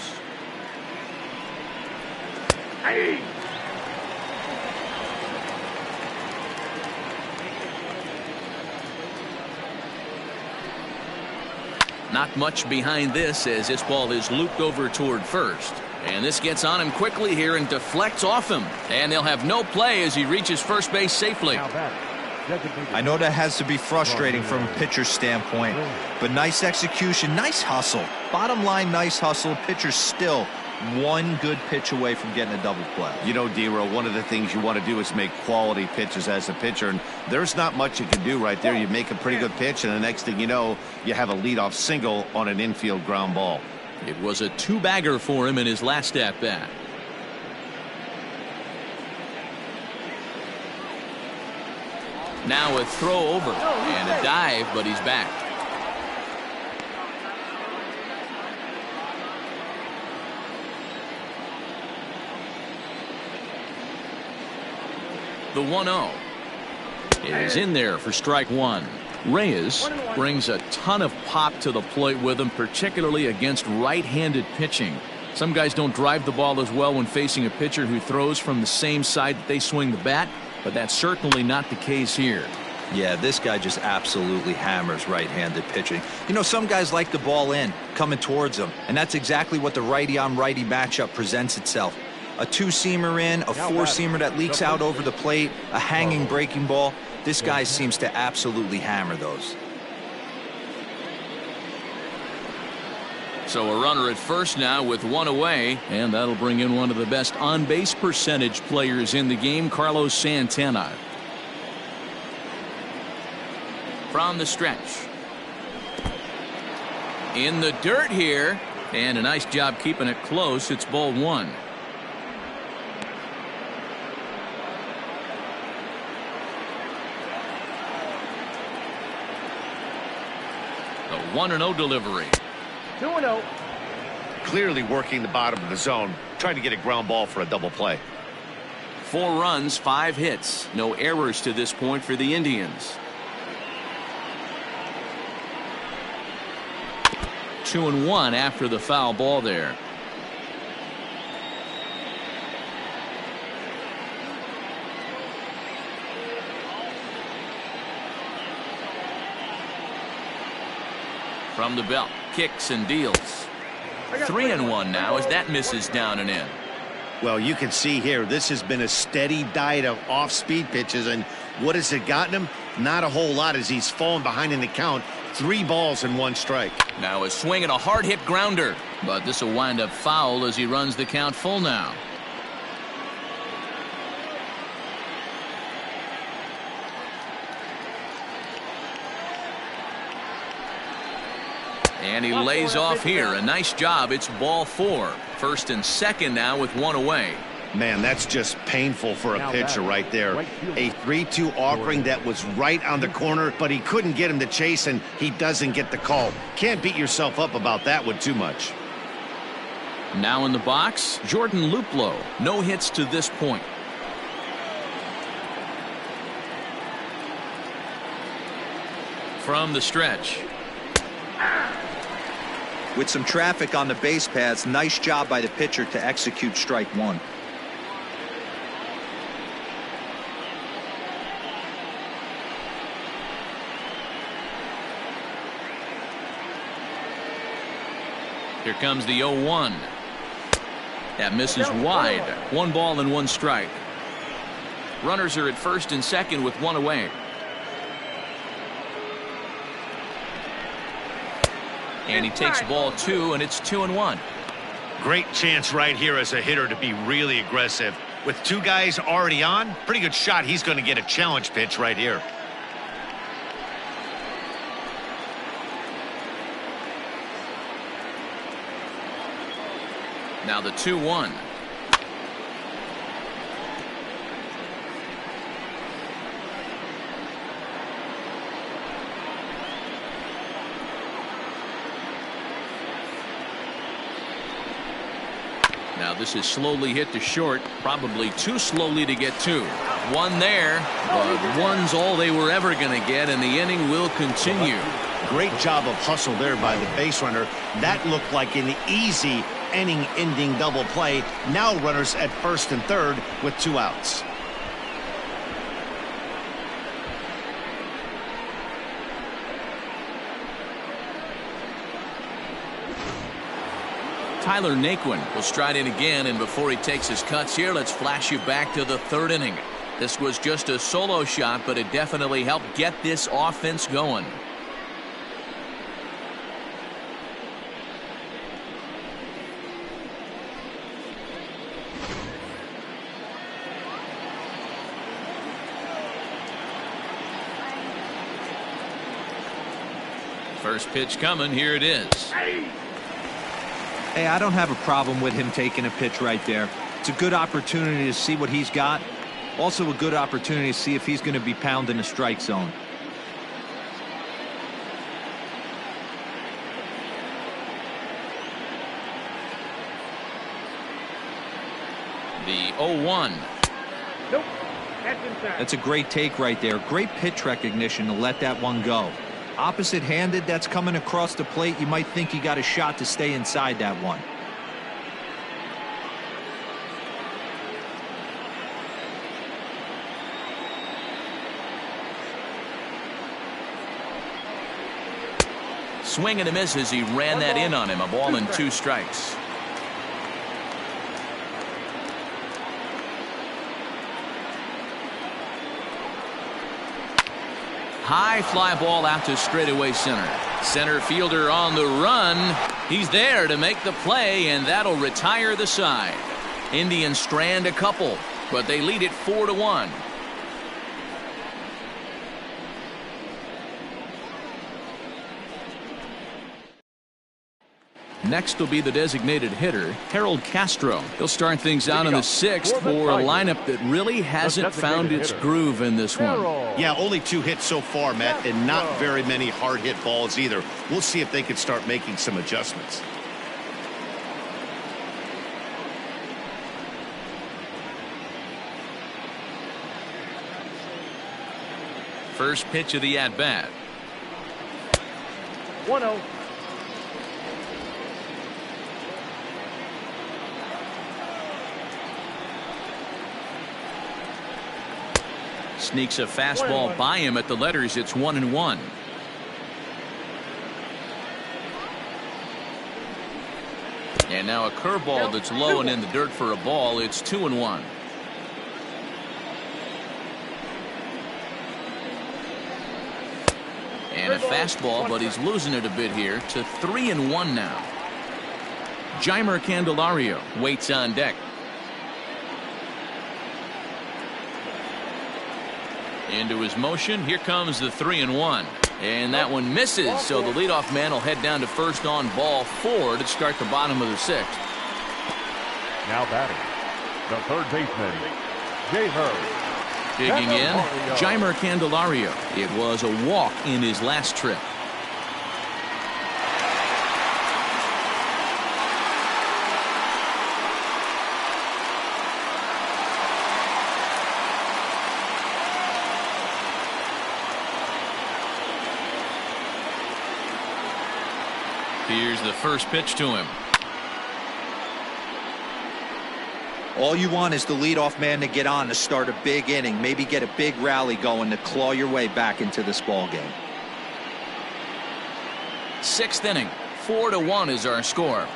Not much behind this as this ball is looped over toward first. And this gets on him quickly here and deflects off him. And they'll have no play as he reaches first base safely. I know that has to be frustrating from a pitcher's standpoint, but nice execution, nice hustle. Bottom line, nice hustle. Pitcher's still 1 good pitch away from getting a double play. You know, D-Row, one of the things you want to do is make quality pitches as a pitcher, and there's not much you can do right there. You make a pretty good pitch, and the next thing you know, you have a leadoff single on an infield ground ball. It was a 2-bagger for him in his last at-bat. Now a throw over and a dive, but he's back. The 1-0 is in there for strike 1. Reyes brings a ton of pop to the plate with him, particularly against right-handed pitching. Some guys don't drive the ball as well when facing a pitcher who throws from the same side that they swing the bat, but that's certainly not the case here. Yeah, this guy just absolutely hammers right-handed pitching. You know, some guys like the ball in, coming towards them, and that's exactly what the righty-on-righty matchup presents itself. A 2-seamer in, a 4-seamer that leaks out over the plate, a hanging breaking ball. This guy seems to absolutely hammer those. So a runner at first now with one away, and that'll bring in one of the best on-base percentage players in the game, Carlos Santana. From the stretch. In the dirt here, and a nice job keeping it close. It's ball one. The 1-0 delivery. 2-0. Clearly working the bottom of the zone, trying to get a ground ball for a double play. 4 runs, 5 hits. No errors to this point for the Indians. 2-1 after the foul ball there. From the belt, kicks and deals. 3-1 now as that misses down and in. Well, you can see here, this has been a steady diet of off-speed pitches, and what has it gotten him? Not a whole lot as he's fallen behind in the count. 3 balls and 1 strike. Now a swing and a hard hit grounder, but this will wind up foul as he runs the count full now. And he lays off here. A nice job. It's ball 4. First and second now with 1 away. Man, that's just painful for a pitcher right there. A 3-2 offering that was right on the corner, but he couldn't get him to chase, and he doesn't get the call. Can't beat yourself up about that one too much. Now in the box, Jordan Luplow. No hits to this point. From the stretch. With some traffic on the base paths, nice job by the pitcher to execute strike 1. Here comes the 0-1. That misses wide. 1 ball and 1 strike. Runners are at first and second with 1 away. And he takes ball 2, and it's 2-1. Great chance right here as a hitter to be really aggressive. With 2 guys already on, pretty good shot he's going to get a challenge pitch right here. Now the 2-1. Now this is slowly hit to short, probably too slowly to get 2. 1 there, but 1's all they were ever going to get, and the inning will continue. Great job of hustle there by the base runner. That looked like an easy inning-ending double play. Now runners at first and third with 2 outs. Tyler Naquin will stride in again, and before he takes his cuts here, let's flash you back to the 3rd inning. This was just a solo shot, but it definitely helped get this offense going. First pitch coming. Here it is. Hey, I don't have a problem with him taking a pitch right there. It's a good opportunity to see what he's got. Also a good opportunity to see if he's going to be pounding the strike zone. The 0-1. Nope. That's inside. That's a great take right there. Great pitch recognition to let that one go. Opposite-handed, that's coming across the plate. You might think he got a shot to stay inside that one. Swing and a miss as he ran that in on him. A ball and 2 strikes. High fly ball out to straightaway center. Center fielder on the run. He's there to make the play, and that'll retire the side. Indians strand a couple, but they lead it 4-1. Next will be the designated hitter, Harold Castro. He'll start things out in the 6th for a lineup that really hasn't found its groove in this one. Yeah, only 2 hits so far, Matt, and not very many hard hit balls either. We'll see if they can start making some adjustments. First pitch of the at-bat. 1-0. Sneaks a fastball by him at the letters. It's 1-1. And now a curveball that's low and in the dirt for a ball. It's 2-1. And a fastball, but he's losing it a bit here to 3-1 now. Jeimer Candelario waits on deck. Into his motion. Here comes the 3-1. And that one misses. So the leadoff man will head down to first on ball 4 to start the bottom of the 6th. Now batting, the third baseman, Jeimer. Digging in, Jeimer Candelario. It was a walk in his last trip. Here's the first pitch to him. All you want is the leadoff man to get on to start a big inning, maybe get a big rally going to claw your way back into this ball game. 6th inning, 4-1 is our score.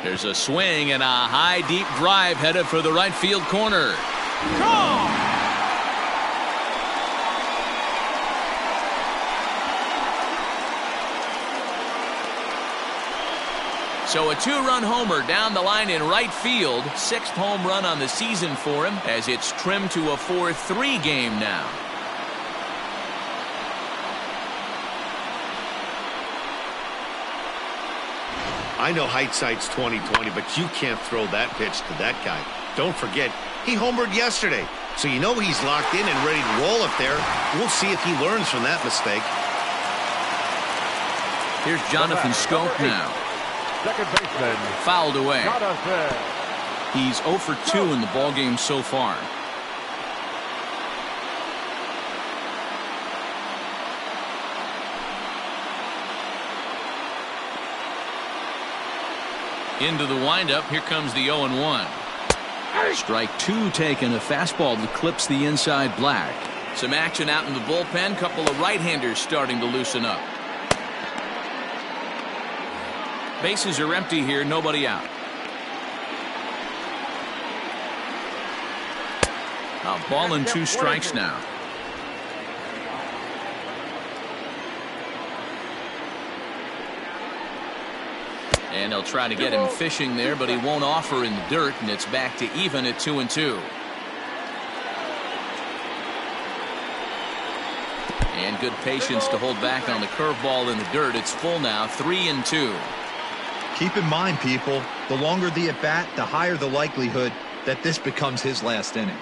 There's a swing and a high deep drive headed for the right field corner. Gone! So a 2-run homer down the line in right field. 6th home run on the season for him as it's trimmed to a 4-3 game now. I know hindsight's 20/20, but you can't throw that pitch to that guy. Don't forget, he homered yesterday. So you know he's locked in and ready to roll up there. We'll see if he learns from that mistake. Here's Jonathan Scope now. Second baseman, Fouled away. Jonathan. He's 0 for 2 in the ballgame so far. Into the windup. Here comes the 0-1. Strike 2 taken. A fastball that clips the inside black. Some action out in the bullpen. Couple of right-handers starting to loosen up. Bases are empty here. Nobody out. A ball and 2 strikes now. And they'll try to get him fishing there, but he won't offer in the dirt, and it's back to even at 2-2. And good patience to hold back on the curveball in the dirt. It's full now, 3-2. Keep in mind, people, the longer the at-bat, the higher the likelihood that this becomes his last inning.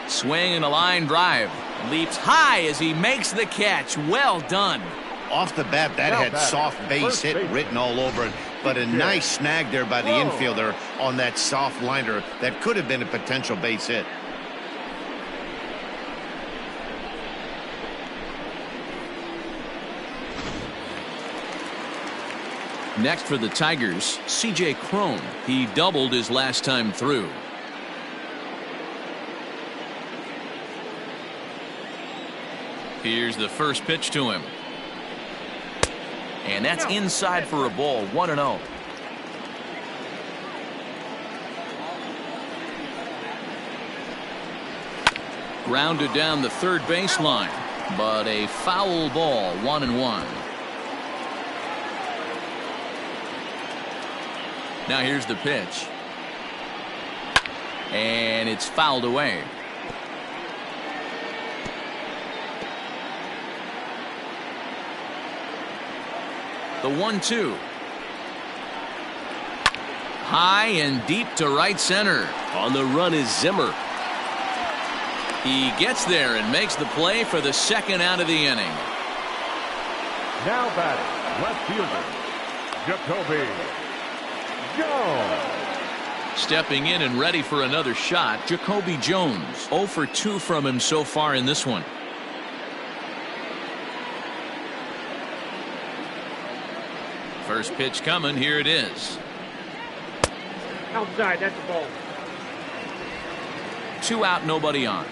Swing and a line drive. Leaps high as he makes the catch. Well done. Off the bat, that had soft base hit written all over it, but a nice snag there by the infielder on that soft liner that could have been a potential base hit. Next for the Tigers, C.J. Cron. He doubled his last time through. Here's the first pitch to him. And that's inside for a ball, 1-0. Grounded down the third baseline, but a foul ball, 1-1. Now here's the pitch. And it's fouled away. The 1-2. High and deep to right center. On the run is Zimmer. He gets there and makes the play for the second out of the inning. Now batting, left fielder, Jacoby Jones. Stepping in and ready for another shot, Jacoby Jones. 0 for 2 from him so far in this one. First pitch coming. Here it is. Outside, that's a ball. 2 out, nobody on.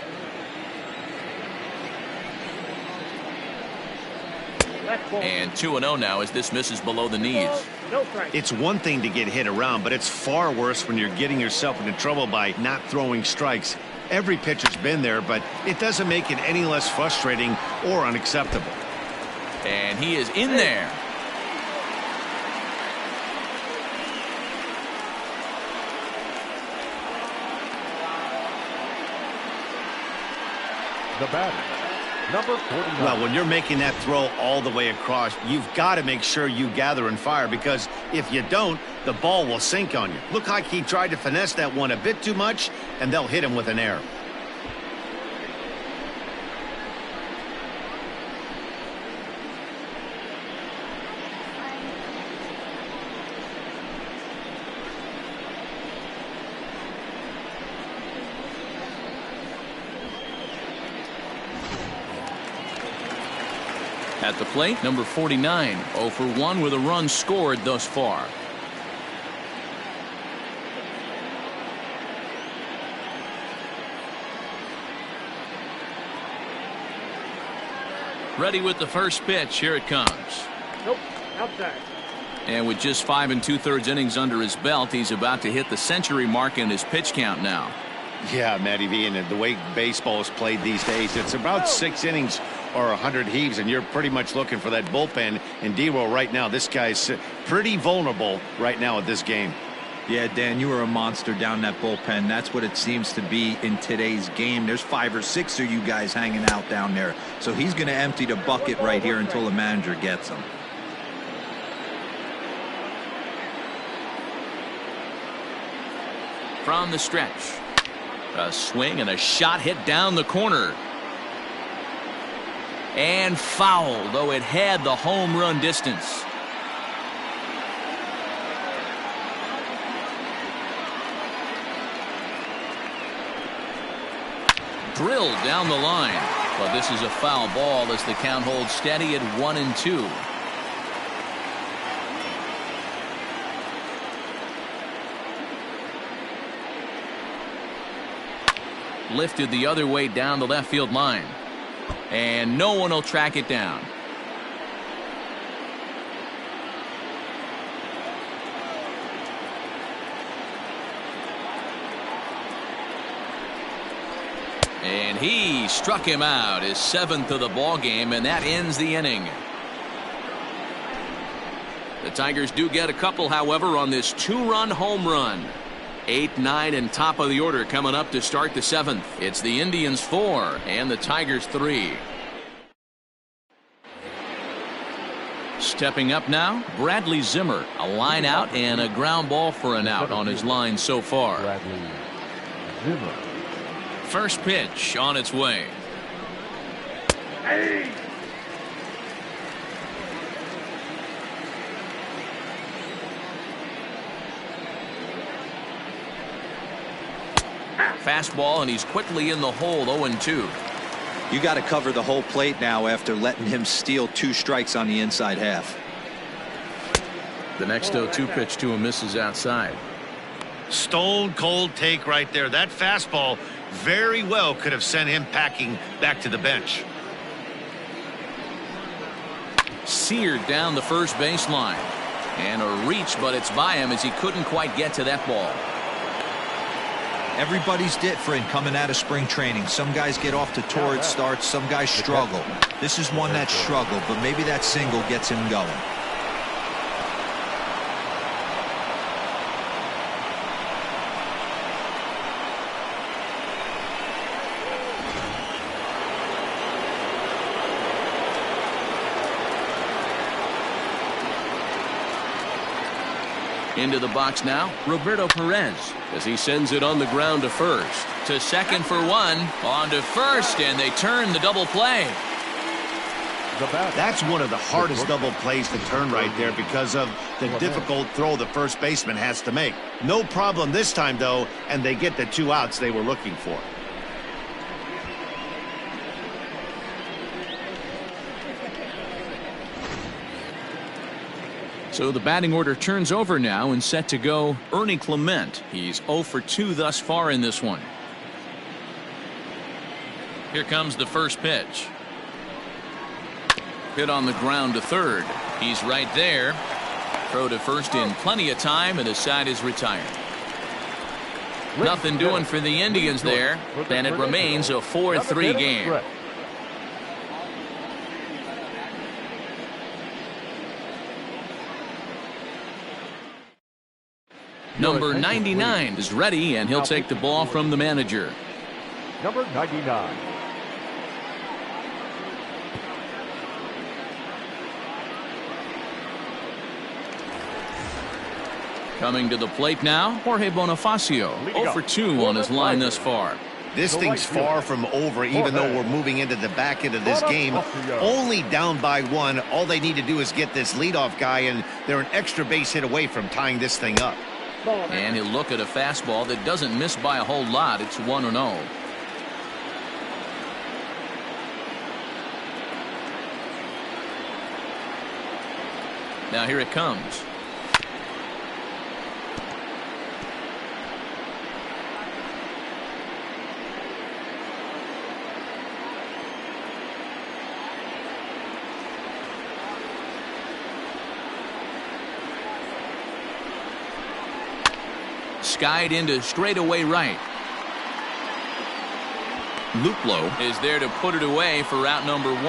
And 2-0 now as this misses below the knees. No strike. It's one thing to get hit around, but it's far worse when you're getting yourself into trouble by not throwing strikes. Every pitcher's been there, but it doesn't make it any less frustrating or unacceptable. And he is in there. The batter, number 49. Well, when you're making that throw all the way across, you've got to make sure you gather and fire, because if you don't, the ball will sink on you. Looked like he tried to finesse that one a bit too much, and they'll hit him with an error. At the plate, number 49, 0 for 1 with a run scored thus far. Ready with the first pitch. Here it comes. Nope, outside. And with just 5 2/3 innings under his belt, he's about to hit the century mark in his pitch count now. Yeah, Matty V, and the way baseball is played these days, it's about 6 innings or 100 heaves, and you're pretty much looking for that bullpen. And D-Roll right now, this guy's pretty vulnerable right now at this game. Yeah, Dan, you were a monster down that bullpen. That's what it seems to be in today's game. There's 5 or 6 of you guys hanging out down there. So he's going to empty the bucket right here until the manager gets him. From the stretch. A swing and a shot hit down the corner. And foul, though it had the home run distance. Drilled down the line, but this is a foul ball as the count holds steady at 1-2. Lifted the other way down the left field line. And no one will track it down. And he struck him out, his 7th of the ball game, and that ends the inning. The Tigers do get a couple, however, on this 2-run home run. 8, 9, and top of the order coming up to start the 7th. It's the Indians 4 and the Tigers 3. Stepping up now, Bradley Zimmer. A line out and a ground ball for an out on his line so far. Bradley Zimmer. First pitch on its way. Hey! Fastball, and he's quickly in the hole, 0-2. You got to cover the whole plate now after letting him steal 2 strikes on the inside half. The next 0-2 pitch to him misses outside. Stone cold take right there. That fastball very well could have sent him packing back to the bench. seared down the first baseline. And a reach, but it's by him as he couldn't quite get to that ball. Everybody's different coming out of spring training. Some guys get off to torrid starts. Some guys struggle. This is one that struggled, but maybe that single gets him going. Into the box now, Roberto Perez, as he sends it on the ground to first. To second for one, on to first, and they turn the double play. That's one of the hardest double plays to turn right there because of the difficult throw the first baseman has to make. No problem this time, though, and they get the 2 outs they were looking for. So the batting order turns over now and set to go Ernie Clement. He's 0 for 2 thus far in this one. Here comes the first pitch. Hit on the ground to third. He's right there. Throw to first in plenty of time, and his side is retired. Nothing doing for the Indians there, and it remains a 4-3 game. Number 99 is ready, and he'll take the ball from the manager. Number 99. Coming to the plate now, Jorge Bonifacio, 0 for 2 on his line thus far. This thing's far from over, even though we're moving into the back end of this game. Only down by 1. All they need to do is get this leadoff guy, and they're an extra base hit away from tying this thing up. And he'll look at a fastball that doesn't miss by a whole lot. It's 1-0. Now here it comes. Skied into straightaway right. Luplow is there to put it away for out number 1.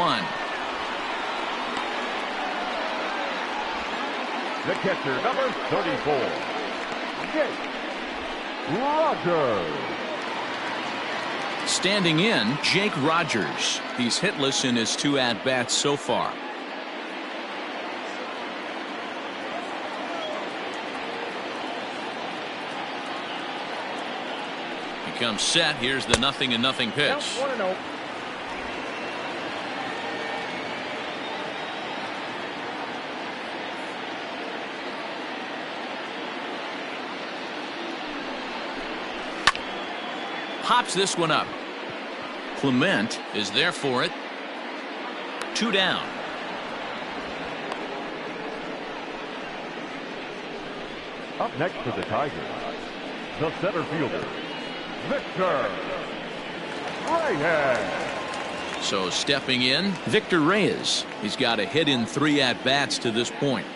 The catcher, number 34, Jake Rogers. Standing in, Jake Rogers. He's hitless in his 2 at-bats so far. Comes set. Here's the 0-0 pitch. Pops this one up. Clement is there for it. 2 down. Up next for the Tigers, the center fielder, Victor Reyes. So stepping in, Victor Reyes. He's got a hit in 3 at-bats to this point.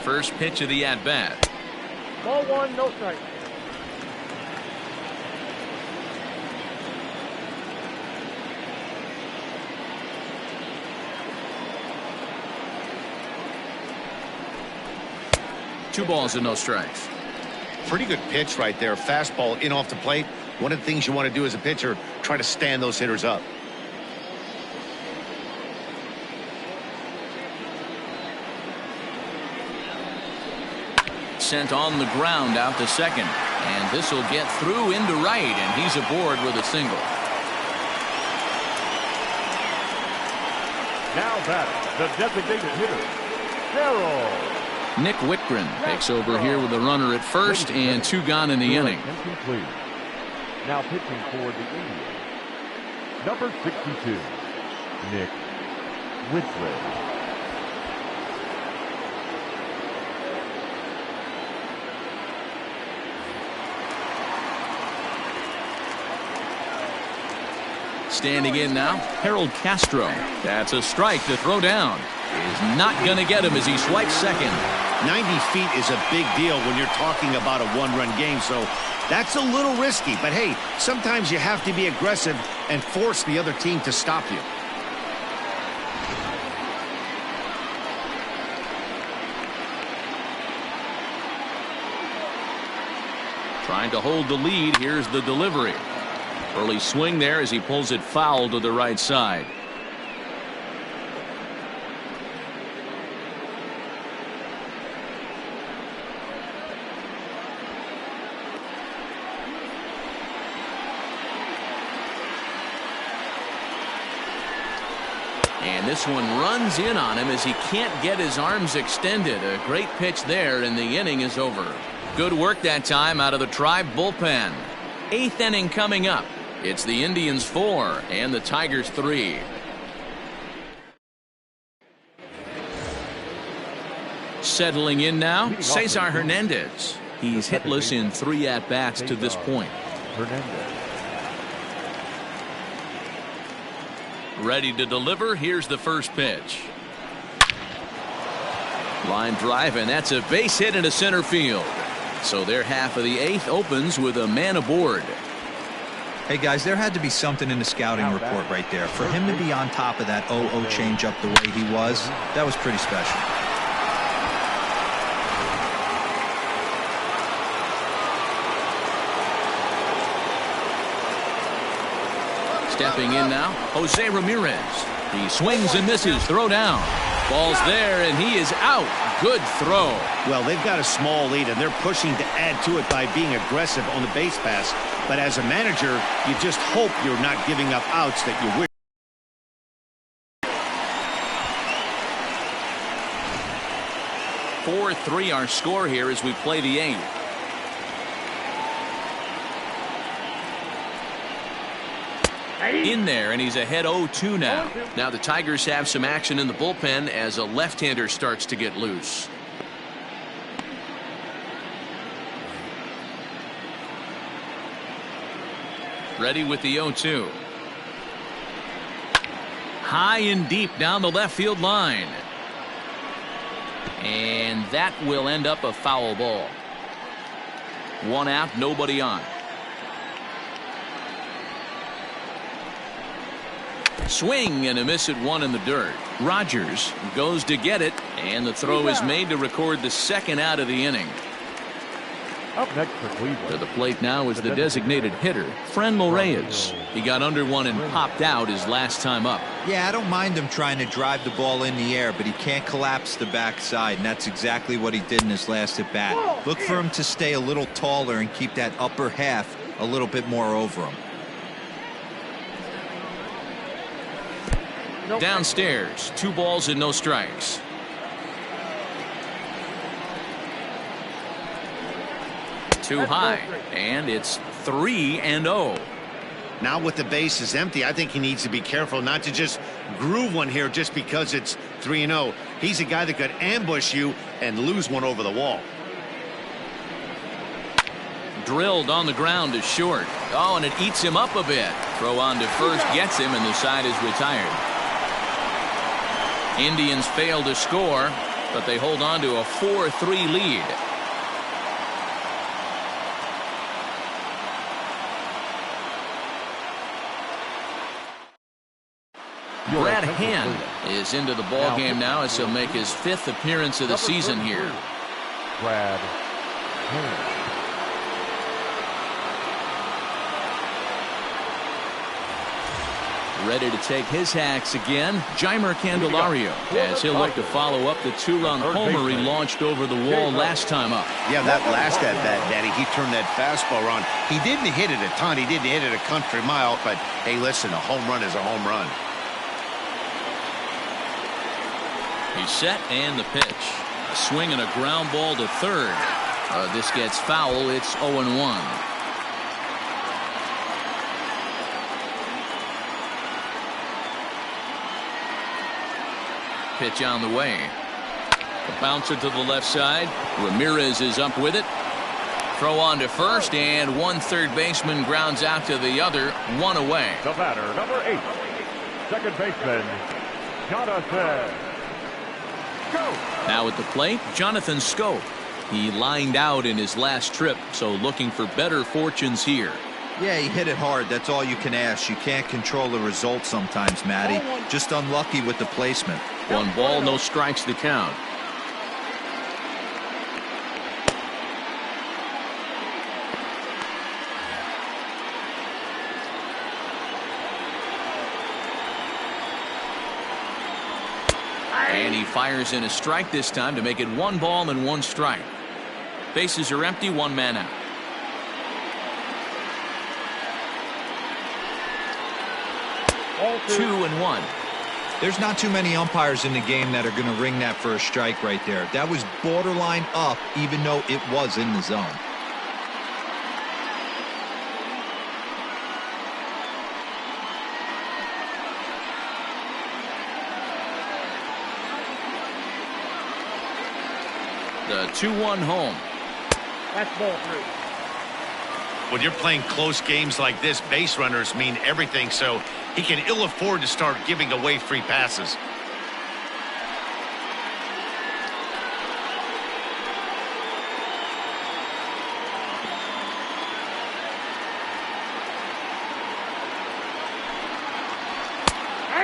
First pitch of the at-bat. Ball 1, no strike. Two balls and no strikes. Pretty good pitch right there. Fastball in off the plate. One of the things you want to do as a pitcher, try to stand those hitters up. Sent on the ground out to second. And this will get through into right, and he's aboard with a single. Now batting, the designated hitter, Darryl. Nick Whitgren takes over here with a runner at first and 2 gone in the inning. Incomplete. Now pitching for the Indians, number 62, Nick Whitgren. Standing in now, Harold Castro. That's a strike to throw down. Is not going to get him as he swipes second. 90 feet is a big deal when you're talking about a one-run game, so that's a little risky. But hey, sometimes you have to be aggressive and force the other team to stop you. Trying to hold the lead. Here's the delivery. Early swing there as he pulls it foul to the right side. And this one runs in on him as he can't get his arms extended. A great pitch there, and the inning is over. Good work that time out of the Tribe bullpen. 8th inning coming up. It's the Indians 4 and the Tigers 3. Settling in now, Cesar Hernandez. He's hitless in 3 at-bats to this point. Hernandez. Ready to deliver. Here's the first pitch. Line drive, and that's a base hit into center field. So their half of the 8th opens with a man aboard. Hey guys, there had to be something in the scouting report right there. For him to be on top of that 0-0 changeup the way he was, that was pretty special. Stepping in now, Jose Ramirez. He swings and misses. Throw down. Ball's there, and he is out. Good throw. Well, they've got a small lead, and they're pushing to add to it by being aggressive on the base pass. But as a manager, you just hope you're not giving up outs that you wish. 4-3 our score here as we play the 8th. In there, and he's ahead 0-2 now. Now the Tigers have some action in the bullpen as a left-hander starts to get loose. Ready with the 0-2. High and deep down the left field line. And that will end up a foul ball. 1 out, nobody on. Swing and a miss at 1 in the dirt. Rogers goes to get it, and the throw is made to record the 2nd out of the inning. Up next for Cleveland. To the plate now is the designated hitter, Franmil Reyes. He got under one and popped out his last time up. Yeah, I don't mind him trying to drive the ball in the air, but he can't collapse the backside, and that's exactly what he did in his last at bat. Look for him to stay a little taller and keep that upper half a little bit more over him. Downstairs, 2 balls and no strikes. Too high, and it's 3-0. Now with the bases empty, I think he needs to be careful not to just groove one here just because it's 3-0. He's a guy that could ambush you and lose one over the wall. Drilled on the ground to short. Oh, and it eats him up a bit. Throw on to first gets him, and the side is retired. Indians fail to score, but they hold on to a 4-3 lead. Brad Hand is into the ball game now as he'll make his 5th appearance of the season here. Brad Hand. Ready to take his hacks again, Jeimer Candelario, as he'll look to follow up the 2-run homer he launched over the wall last time up. Yeah, that last at bat, Daddy, he turned that fastball around. He didn't hit it a ton. He didn't hit it a country mile, but hey, listen, a home run is a home run. He's set, and the pitch. A swing and a ground ball to third. This gets foul. It's 0-1. Pitch on the way. A bouncer to the left side. Ramirez is up with it. Throw on to first, and one third baseman grounds out to the other, one away. The batter, number 8, second baseman, Jonathan Scope. Now at the plate, Jonathan Scope. He lined out in his last trip, so looking for better fortunes here. Yeah, he hit it hard. That's all you can ask. You can't control the result sometimes, Matty. Just unlucky with the placement. 1 ball, no strikes to count. And he fires in a strike this time to make it 1 ball and 1 strike. Bases are empty, 1 man out. Ball 2. 2-1. There's not too many umpires in the game that are going to ring that for a strike right there. That was borderline up, even though it was in the zone. The 2-1 home. That's ball 3. When you're playing close games like this, base runners mean everything, so he can ill afford to start giving away free passes.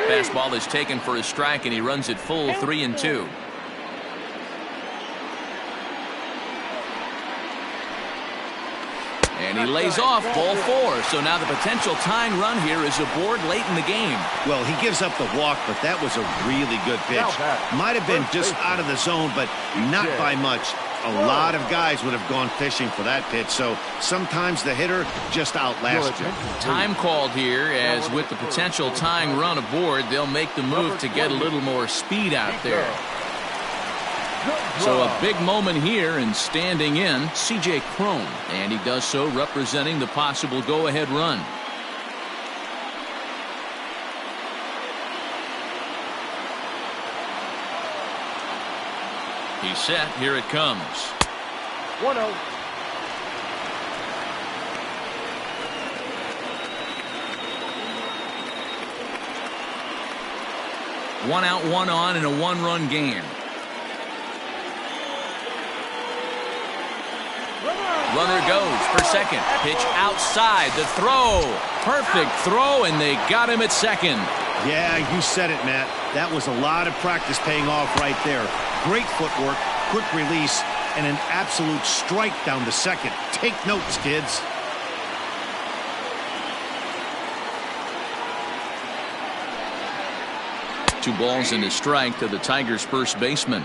Fastball is taken for a strike, and he runs it full 3-2. And he lays off ball 4. So now the potential tying run here is aboard late in the game. Well, he gives up the walk, but that was a really good pitch. Might have been just out of the zone, but not by much. A lot of guys would have gone fishing for that pitch, so sometimes the hitter just outlasts you. Time called here, as with the potential tying run aboard, they'll make the move to get a little more speed out there. So a big moment here, and standing in, C.J. Cron, and he does so representing the possible go-ahead run. He's set. Here it comes. 1-0. One out, one on in a 1-run game. Runner goes for second. Pitch outside. The throw. Perfect throw, and they got him at second. Yeah, you said it, Matt. That was a lot of practice paying off right there. Great footwork, quick release, and an absolute strike down to second. Take notes, kids. Two balls and a strike to the Tigers' first baseman.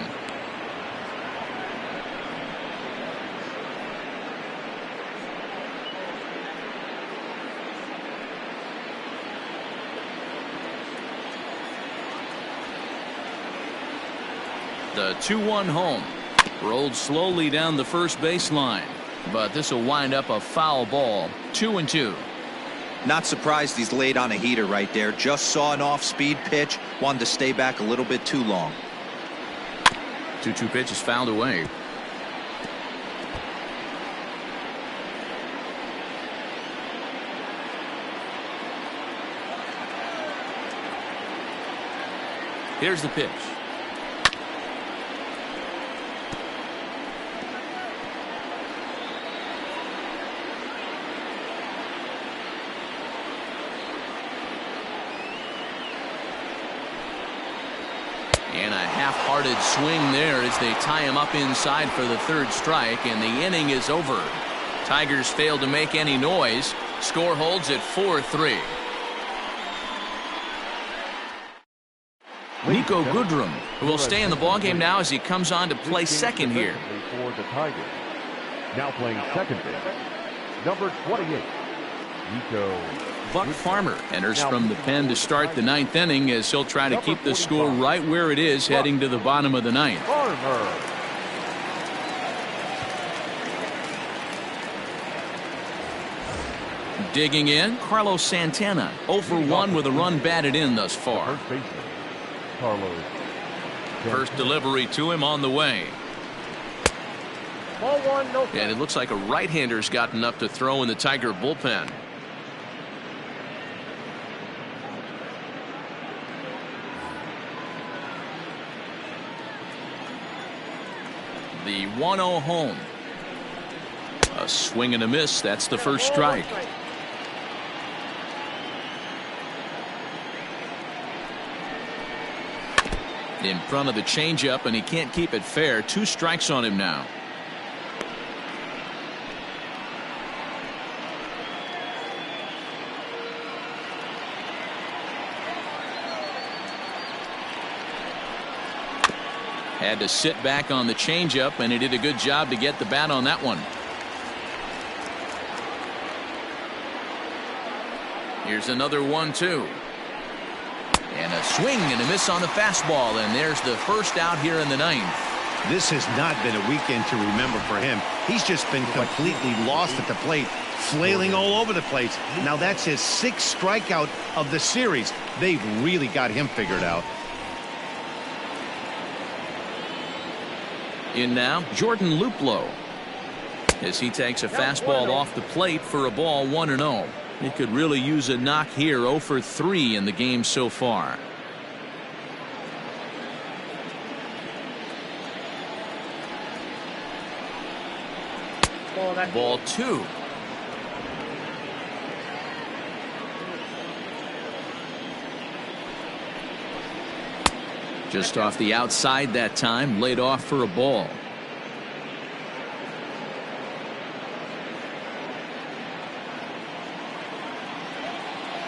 The 2-1 home. Rolled slowly down the first baseline, but this will wind up a foul ball. 2-2. Not surprised he's laid on a heater right there. Just saw an off-speed pitch. Wanted to stay back a little bit too long. 2-2 pitch is fouled away. Here's the pitch. And a half-hearted swing there as they tie him up inside for the third strike, and the inning is over. Tigers fail to make any noise. Score holds at 4-3. Nico Goodrum, who will stay in the ballgame now as he comes on to play second here. For the Tigers. Now playing second base, number 28, Nico Buck Farmer enters from the pen to start the ninth inning, as he'll try to keep the score right where it is heading to the bottom of the ninth. Farmer. Digging in, Carlos Santana, 0 for 1 with a run batted in thus far. First baseman, Carlos. First delivery to him on the way. Ball one, no And strikes. it looks like a right-hander's gotten up to throw in the Tiger bullpen. The 1-0 home. A swing and a miss. That's the first strike. In front of the changeup, and he can't keep it fair. 2 strikes on him now. Had to sit back on the changeup, and he did a good job to get the bat on that one. Here's another 1-2. And a swing and a miss on the fastball, and there's the first out here in the 9th. This has not been a weekend to remember for him. He's just been completely lost at the plate, flailing all over the place. Now that's his 6th strikeout of the series. They've really got him figured out. In now, Jordan Luplow, as he takes a fastball off the plate for a ball 1-0. He could really use a knock here. 0 for 3 in the game so far. Ball 2. Just off the outside that time, laid off for a ball.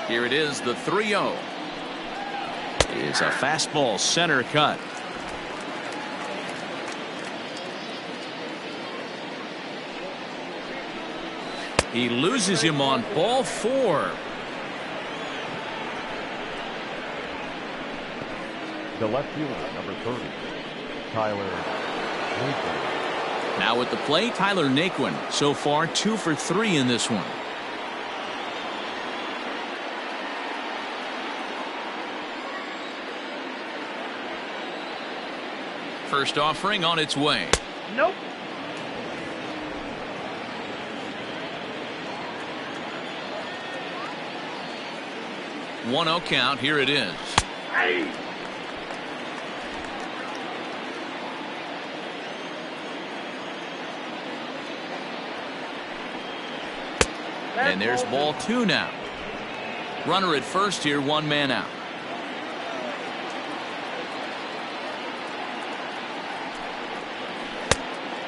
Here it is, the 3-0. Is a fastball center cut. He loses him on ball 4. The left fielder, number 30, Tyler Naquin. Now at the plate, Tyler Naquin. So far, 2 for 3 in this one. First offering on its way. Nope. One 1-0 count. Here it is. Hey. And there's ball 2 now. Runner at first here, 1 man out.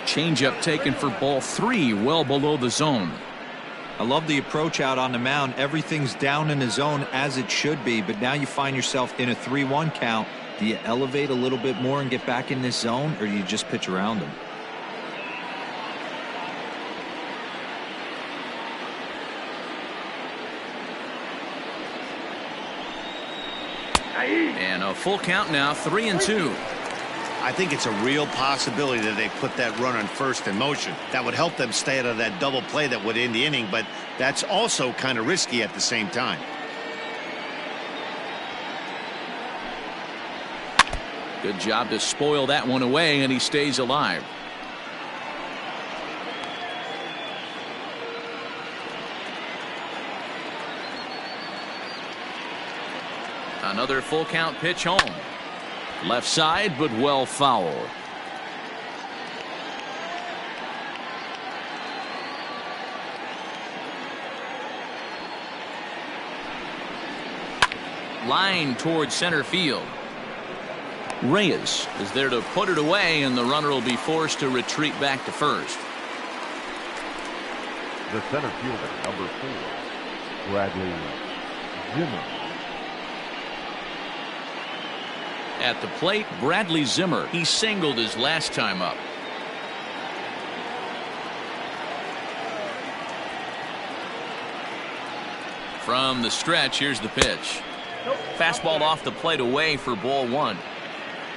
Changeup taken for ball 3, well below the zone. I love the approach out on the mound. Everything's down in the zone as it should be, but now you find yourself in a 3-1 count. Do you elevate a little bit more and get back in this zone, or do you just pitch around them? And a full count now, 3-2. I think it's a real possibility that they put that run on first in motion. That would help them stay out of that double play that would end the inning, but that's also kind of risky at the same time. Good job to spoil that one away, and he stays alive. Another full count pitch home. Left side, but well foul. Line towards center field. Reyes is there to put it away, and the runner will be forced to retreat back to first. The center fielder, number 4, Bradley Zimmer. At the plate, Bradley Zimmer. He singled his last time up. From the stretch, here's the pitch. Fastball off the plate away for ball 1.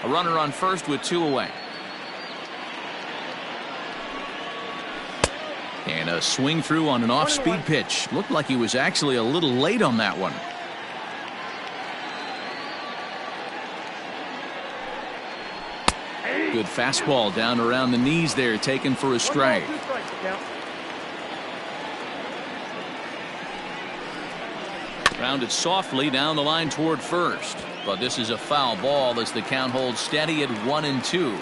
A runner on first with 2 away. And a swing through on an off-speed pitch. Looked like he was actually a little late on that one. Good fastball down around the knees there, taken for a strike. Grounded softly down the line toward first, but this is a foul ball as the count holds steady at 1-2.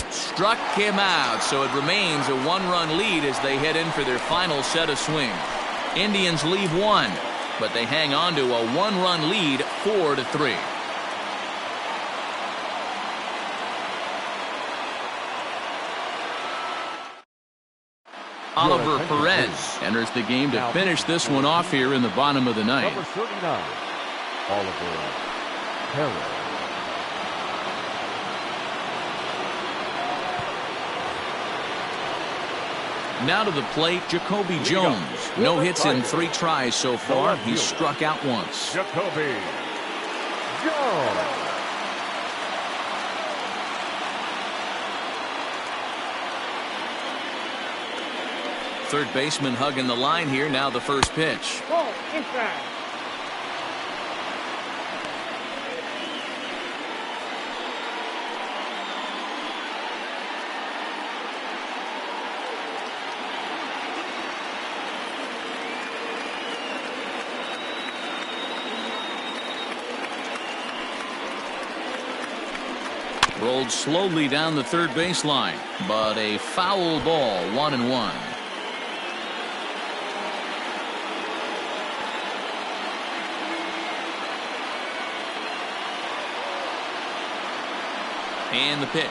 Struck him out, so it remains a one-run lead as they head in for their final set of swings. Indians leave one, but they hang on to a one-run lead, 4-3. Oliver Perez enters the game to finish this one off here in the bottom of the ninth. Number 39, Oliver Perez. Now to the plate, Jacoby Jones. No hits in 3 tries so far. He's struck out once. Jacoby Jones. Third baseman hugging the line here. Now the first pitch. Ball inside. Rolled slowly down the third baseline, but a foul ball, 1-1. And the pitch.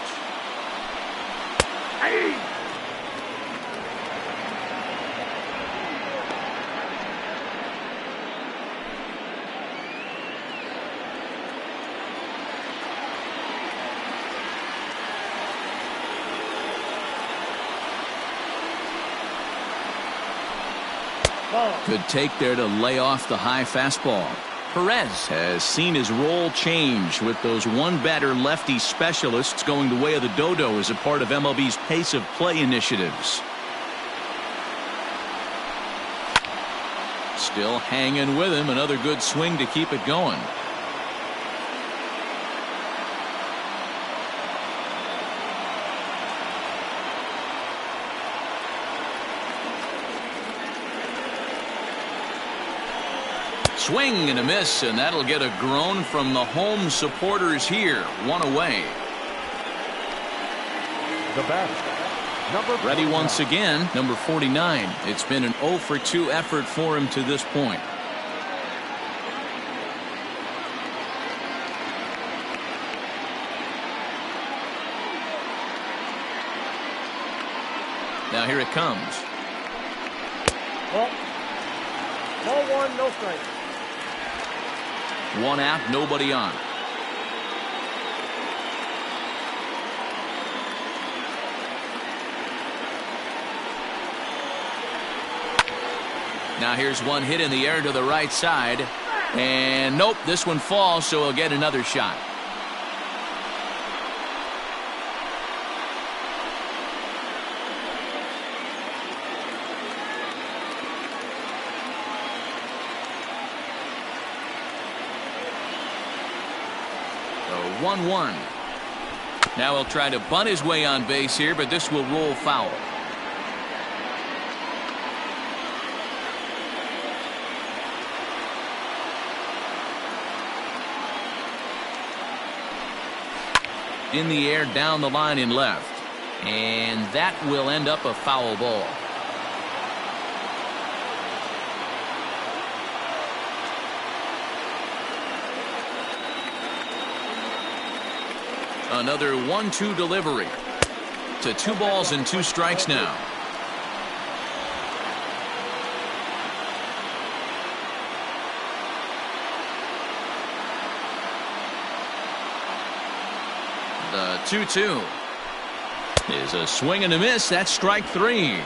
Hey. Good take there to lay off the high fastball. Perez has seen his role change with those one-batter lefty specialists going the way of the dodo as a part of MLB's pace of play initiatives. Still hanging with him. Another good swing to keep it going. Swing and a miss, and that'll get a groan from the home supporters here. One away. The batter, number 49. Ready once again, number 49. It's been an 0 for 2 effort for him to this point. Now here it comes. Ball 1, no strike. One out, nobody on. Now here's one hit in the air to the right side. And nope, this one falls, so he'll get another shot. So 1-1. Now he'll try to bunt his way on base here, but this will roll foul. In the air down the line in left, and that will end up a foul ball. Another 1-2 delivery to 2 balls and 2 strikes now. The 2-2 is a swing and a miss. That's strike 3.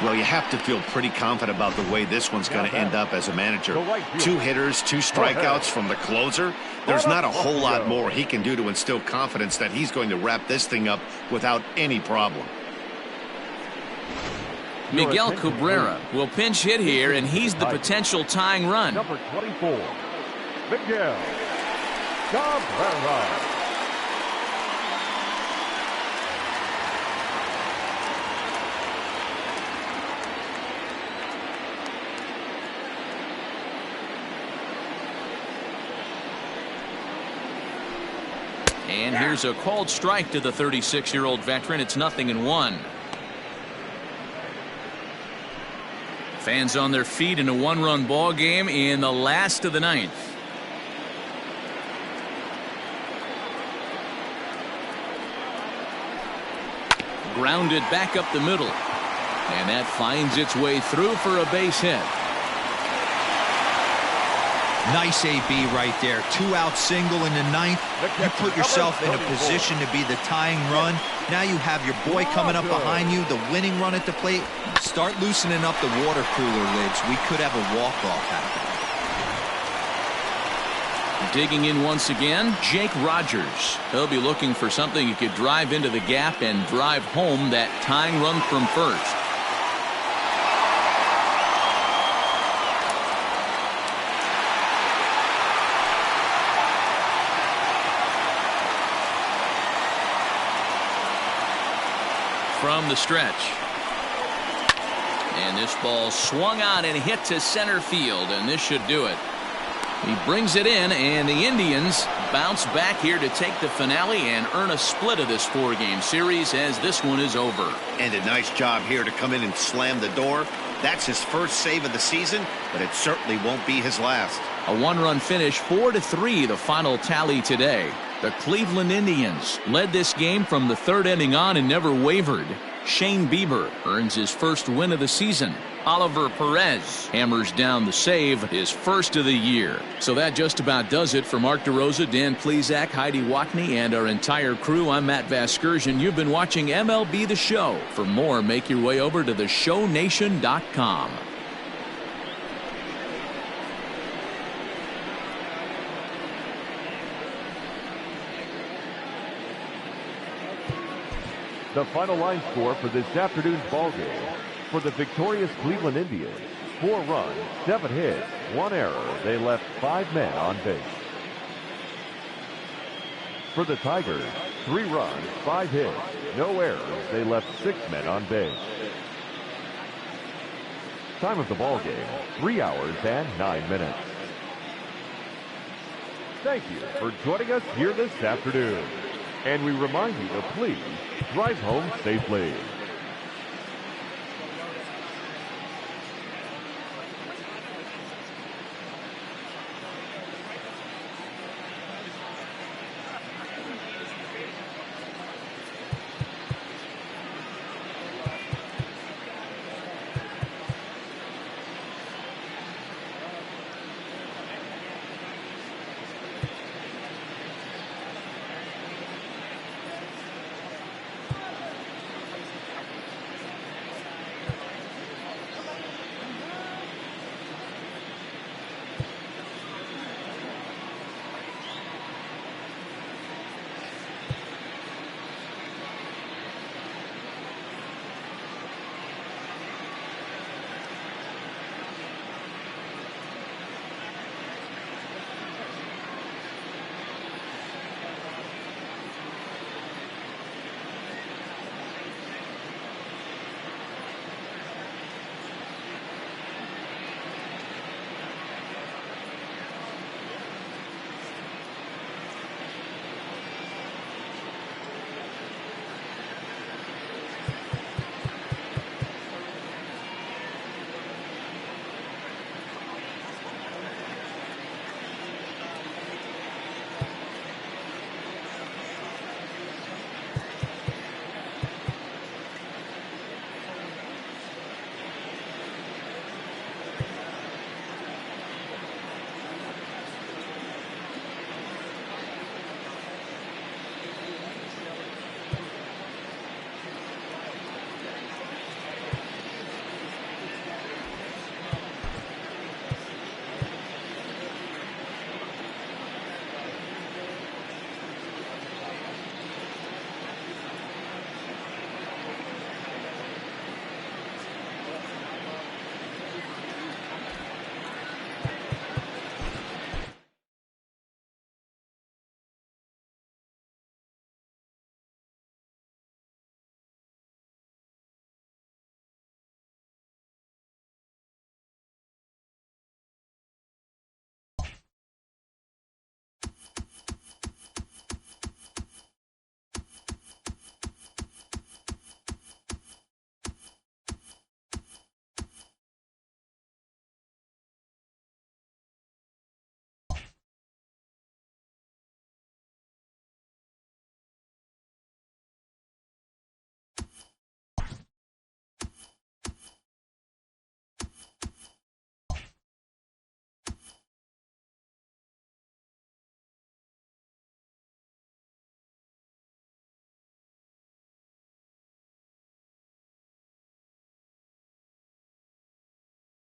Well, you have to feel pretty confident about the way this one's going to end up as a manager. 2 hitters, 2 strikeouts from the closer. There's not a whole lot more he can do to instill confidence that he's going to wrap this thing up without any problem. Miguel Cabrera will pinch hit here, and he's the potential tying run. Number 24, Miguel Cabrera. And here's a called strike to the 36-year-old veteran. It's 0-1. Fans on their feet in a one-run ball game in the last of the ninth. Grounded back up the middle. And that finds its way through for a base hit. Nice AB right there. 2-out single in the ninth. You put yourself in a position to be the tying run. Now you have your boy coming up behind you, the winning run at the plate. Start loosening up the water cooler lids. We could have a walk-off happen. Digging in once again, Jake Rogers. He'll be looking for something he could drive into the gap and drive home that tying run from first. From the stretch. And this ball swung on and hit to center field, and this should do it. He brings it in, and the Indians bounce back here to take the finale and earn a split of this four-game series as this one is over. And a nice job here to come in and slam the door. That's his first save of the season, but it certainly won't be his last. A one-run finish, 4-3, the final tally today. The Cleveland Indians led this game from the third inning on and never wavered. Shane Bieber earns his first win of the season. Oliver Perez hammers down the save, his first of the year. So that just about does it for Mark DeRosa, Dan Plesac, Heidi Watney, and our entire crew. I'm Matt Vasgersian. You've been watching MLB The Show. For more, make your way over to theshownation.com. The final line score for this afternoon's ball game. For the victorious Cleveland Indians, 4 runs, 7 hits, 1 error. They left 5 men on base. For the Tigers, 3 runs, 5 hits, no errors. They left 6 men on base. Time of the ball game, 3 hours and 9 minutes. Thank you for joining us here this afternoon. And we remind you to please drive home safely.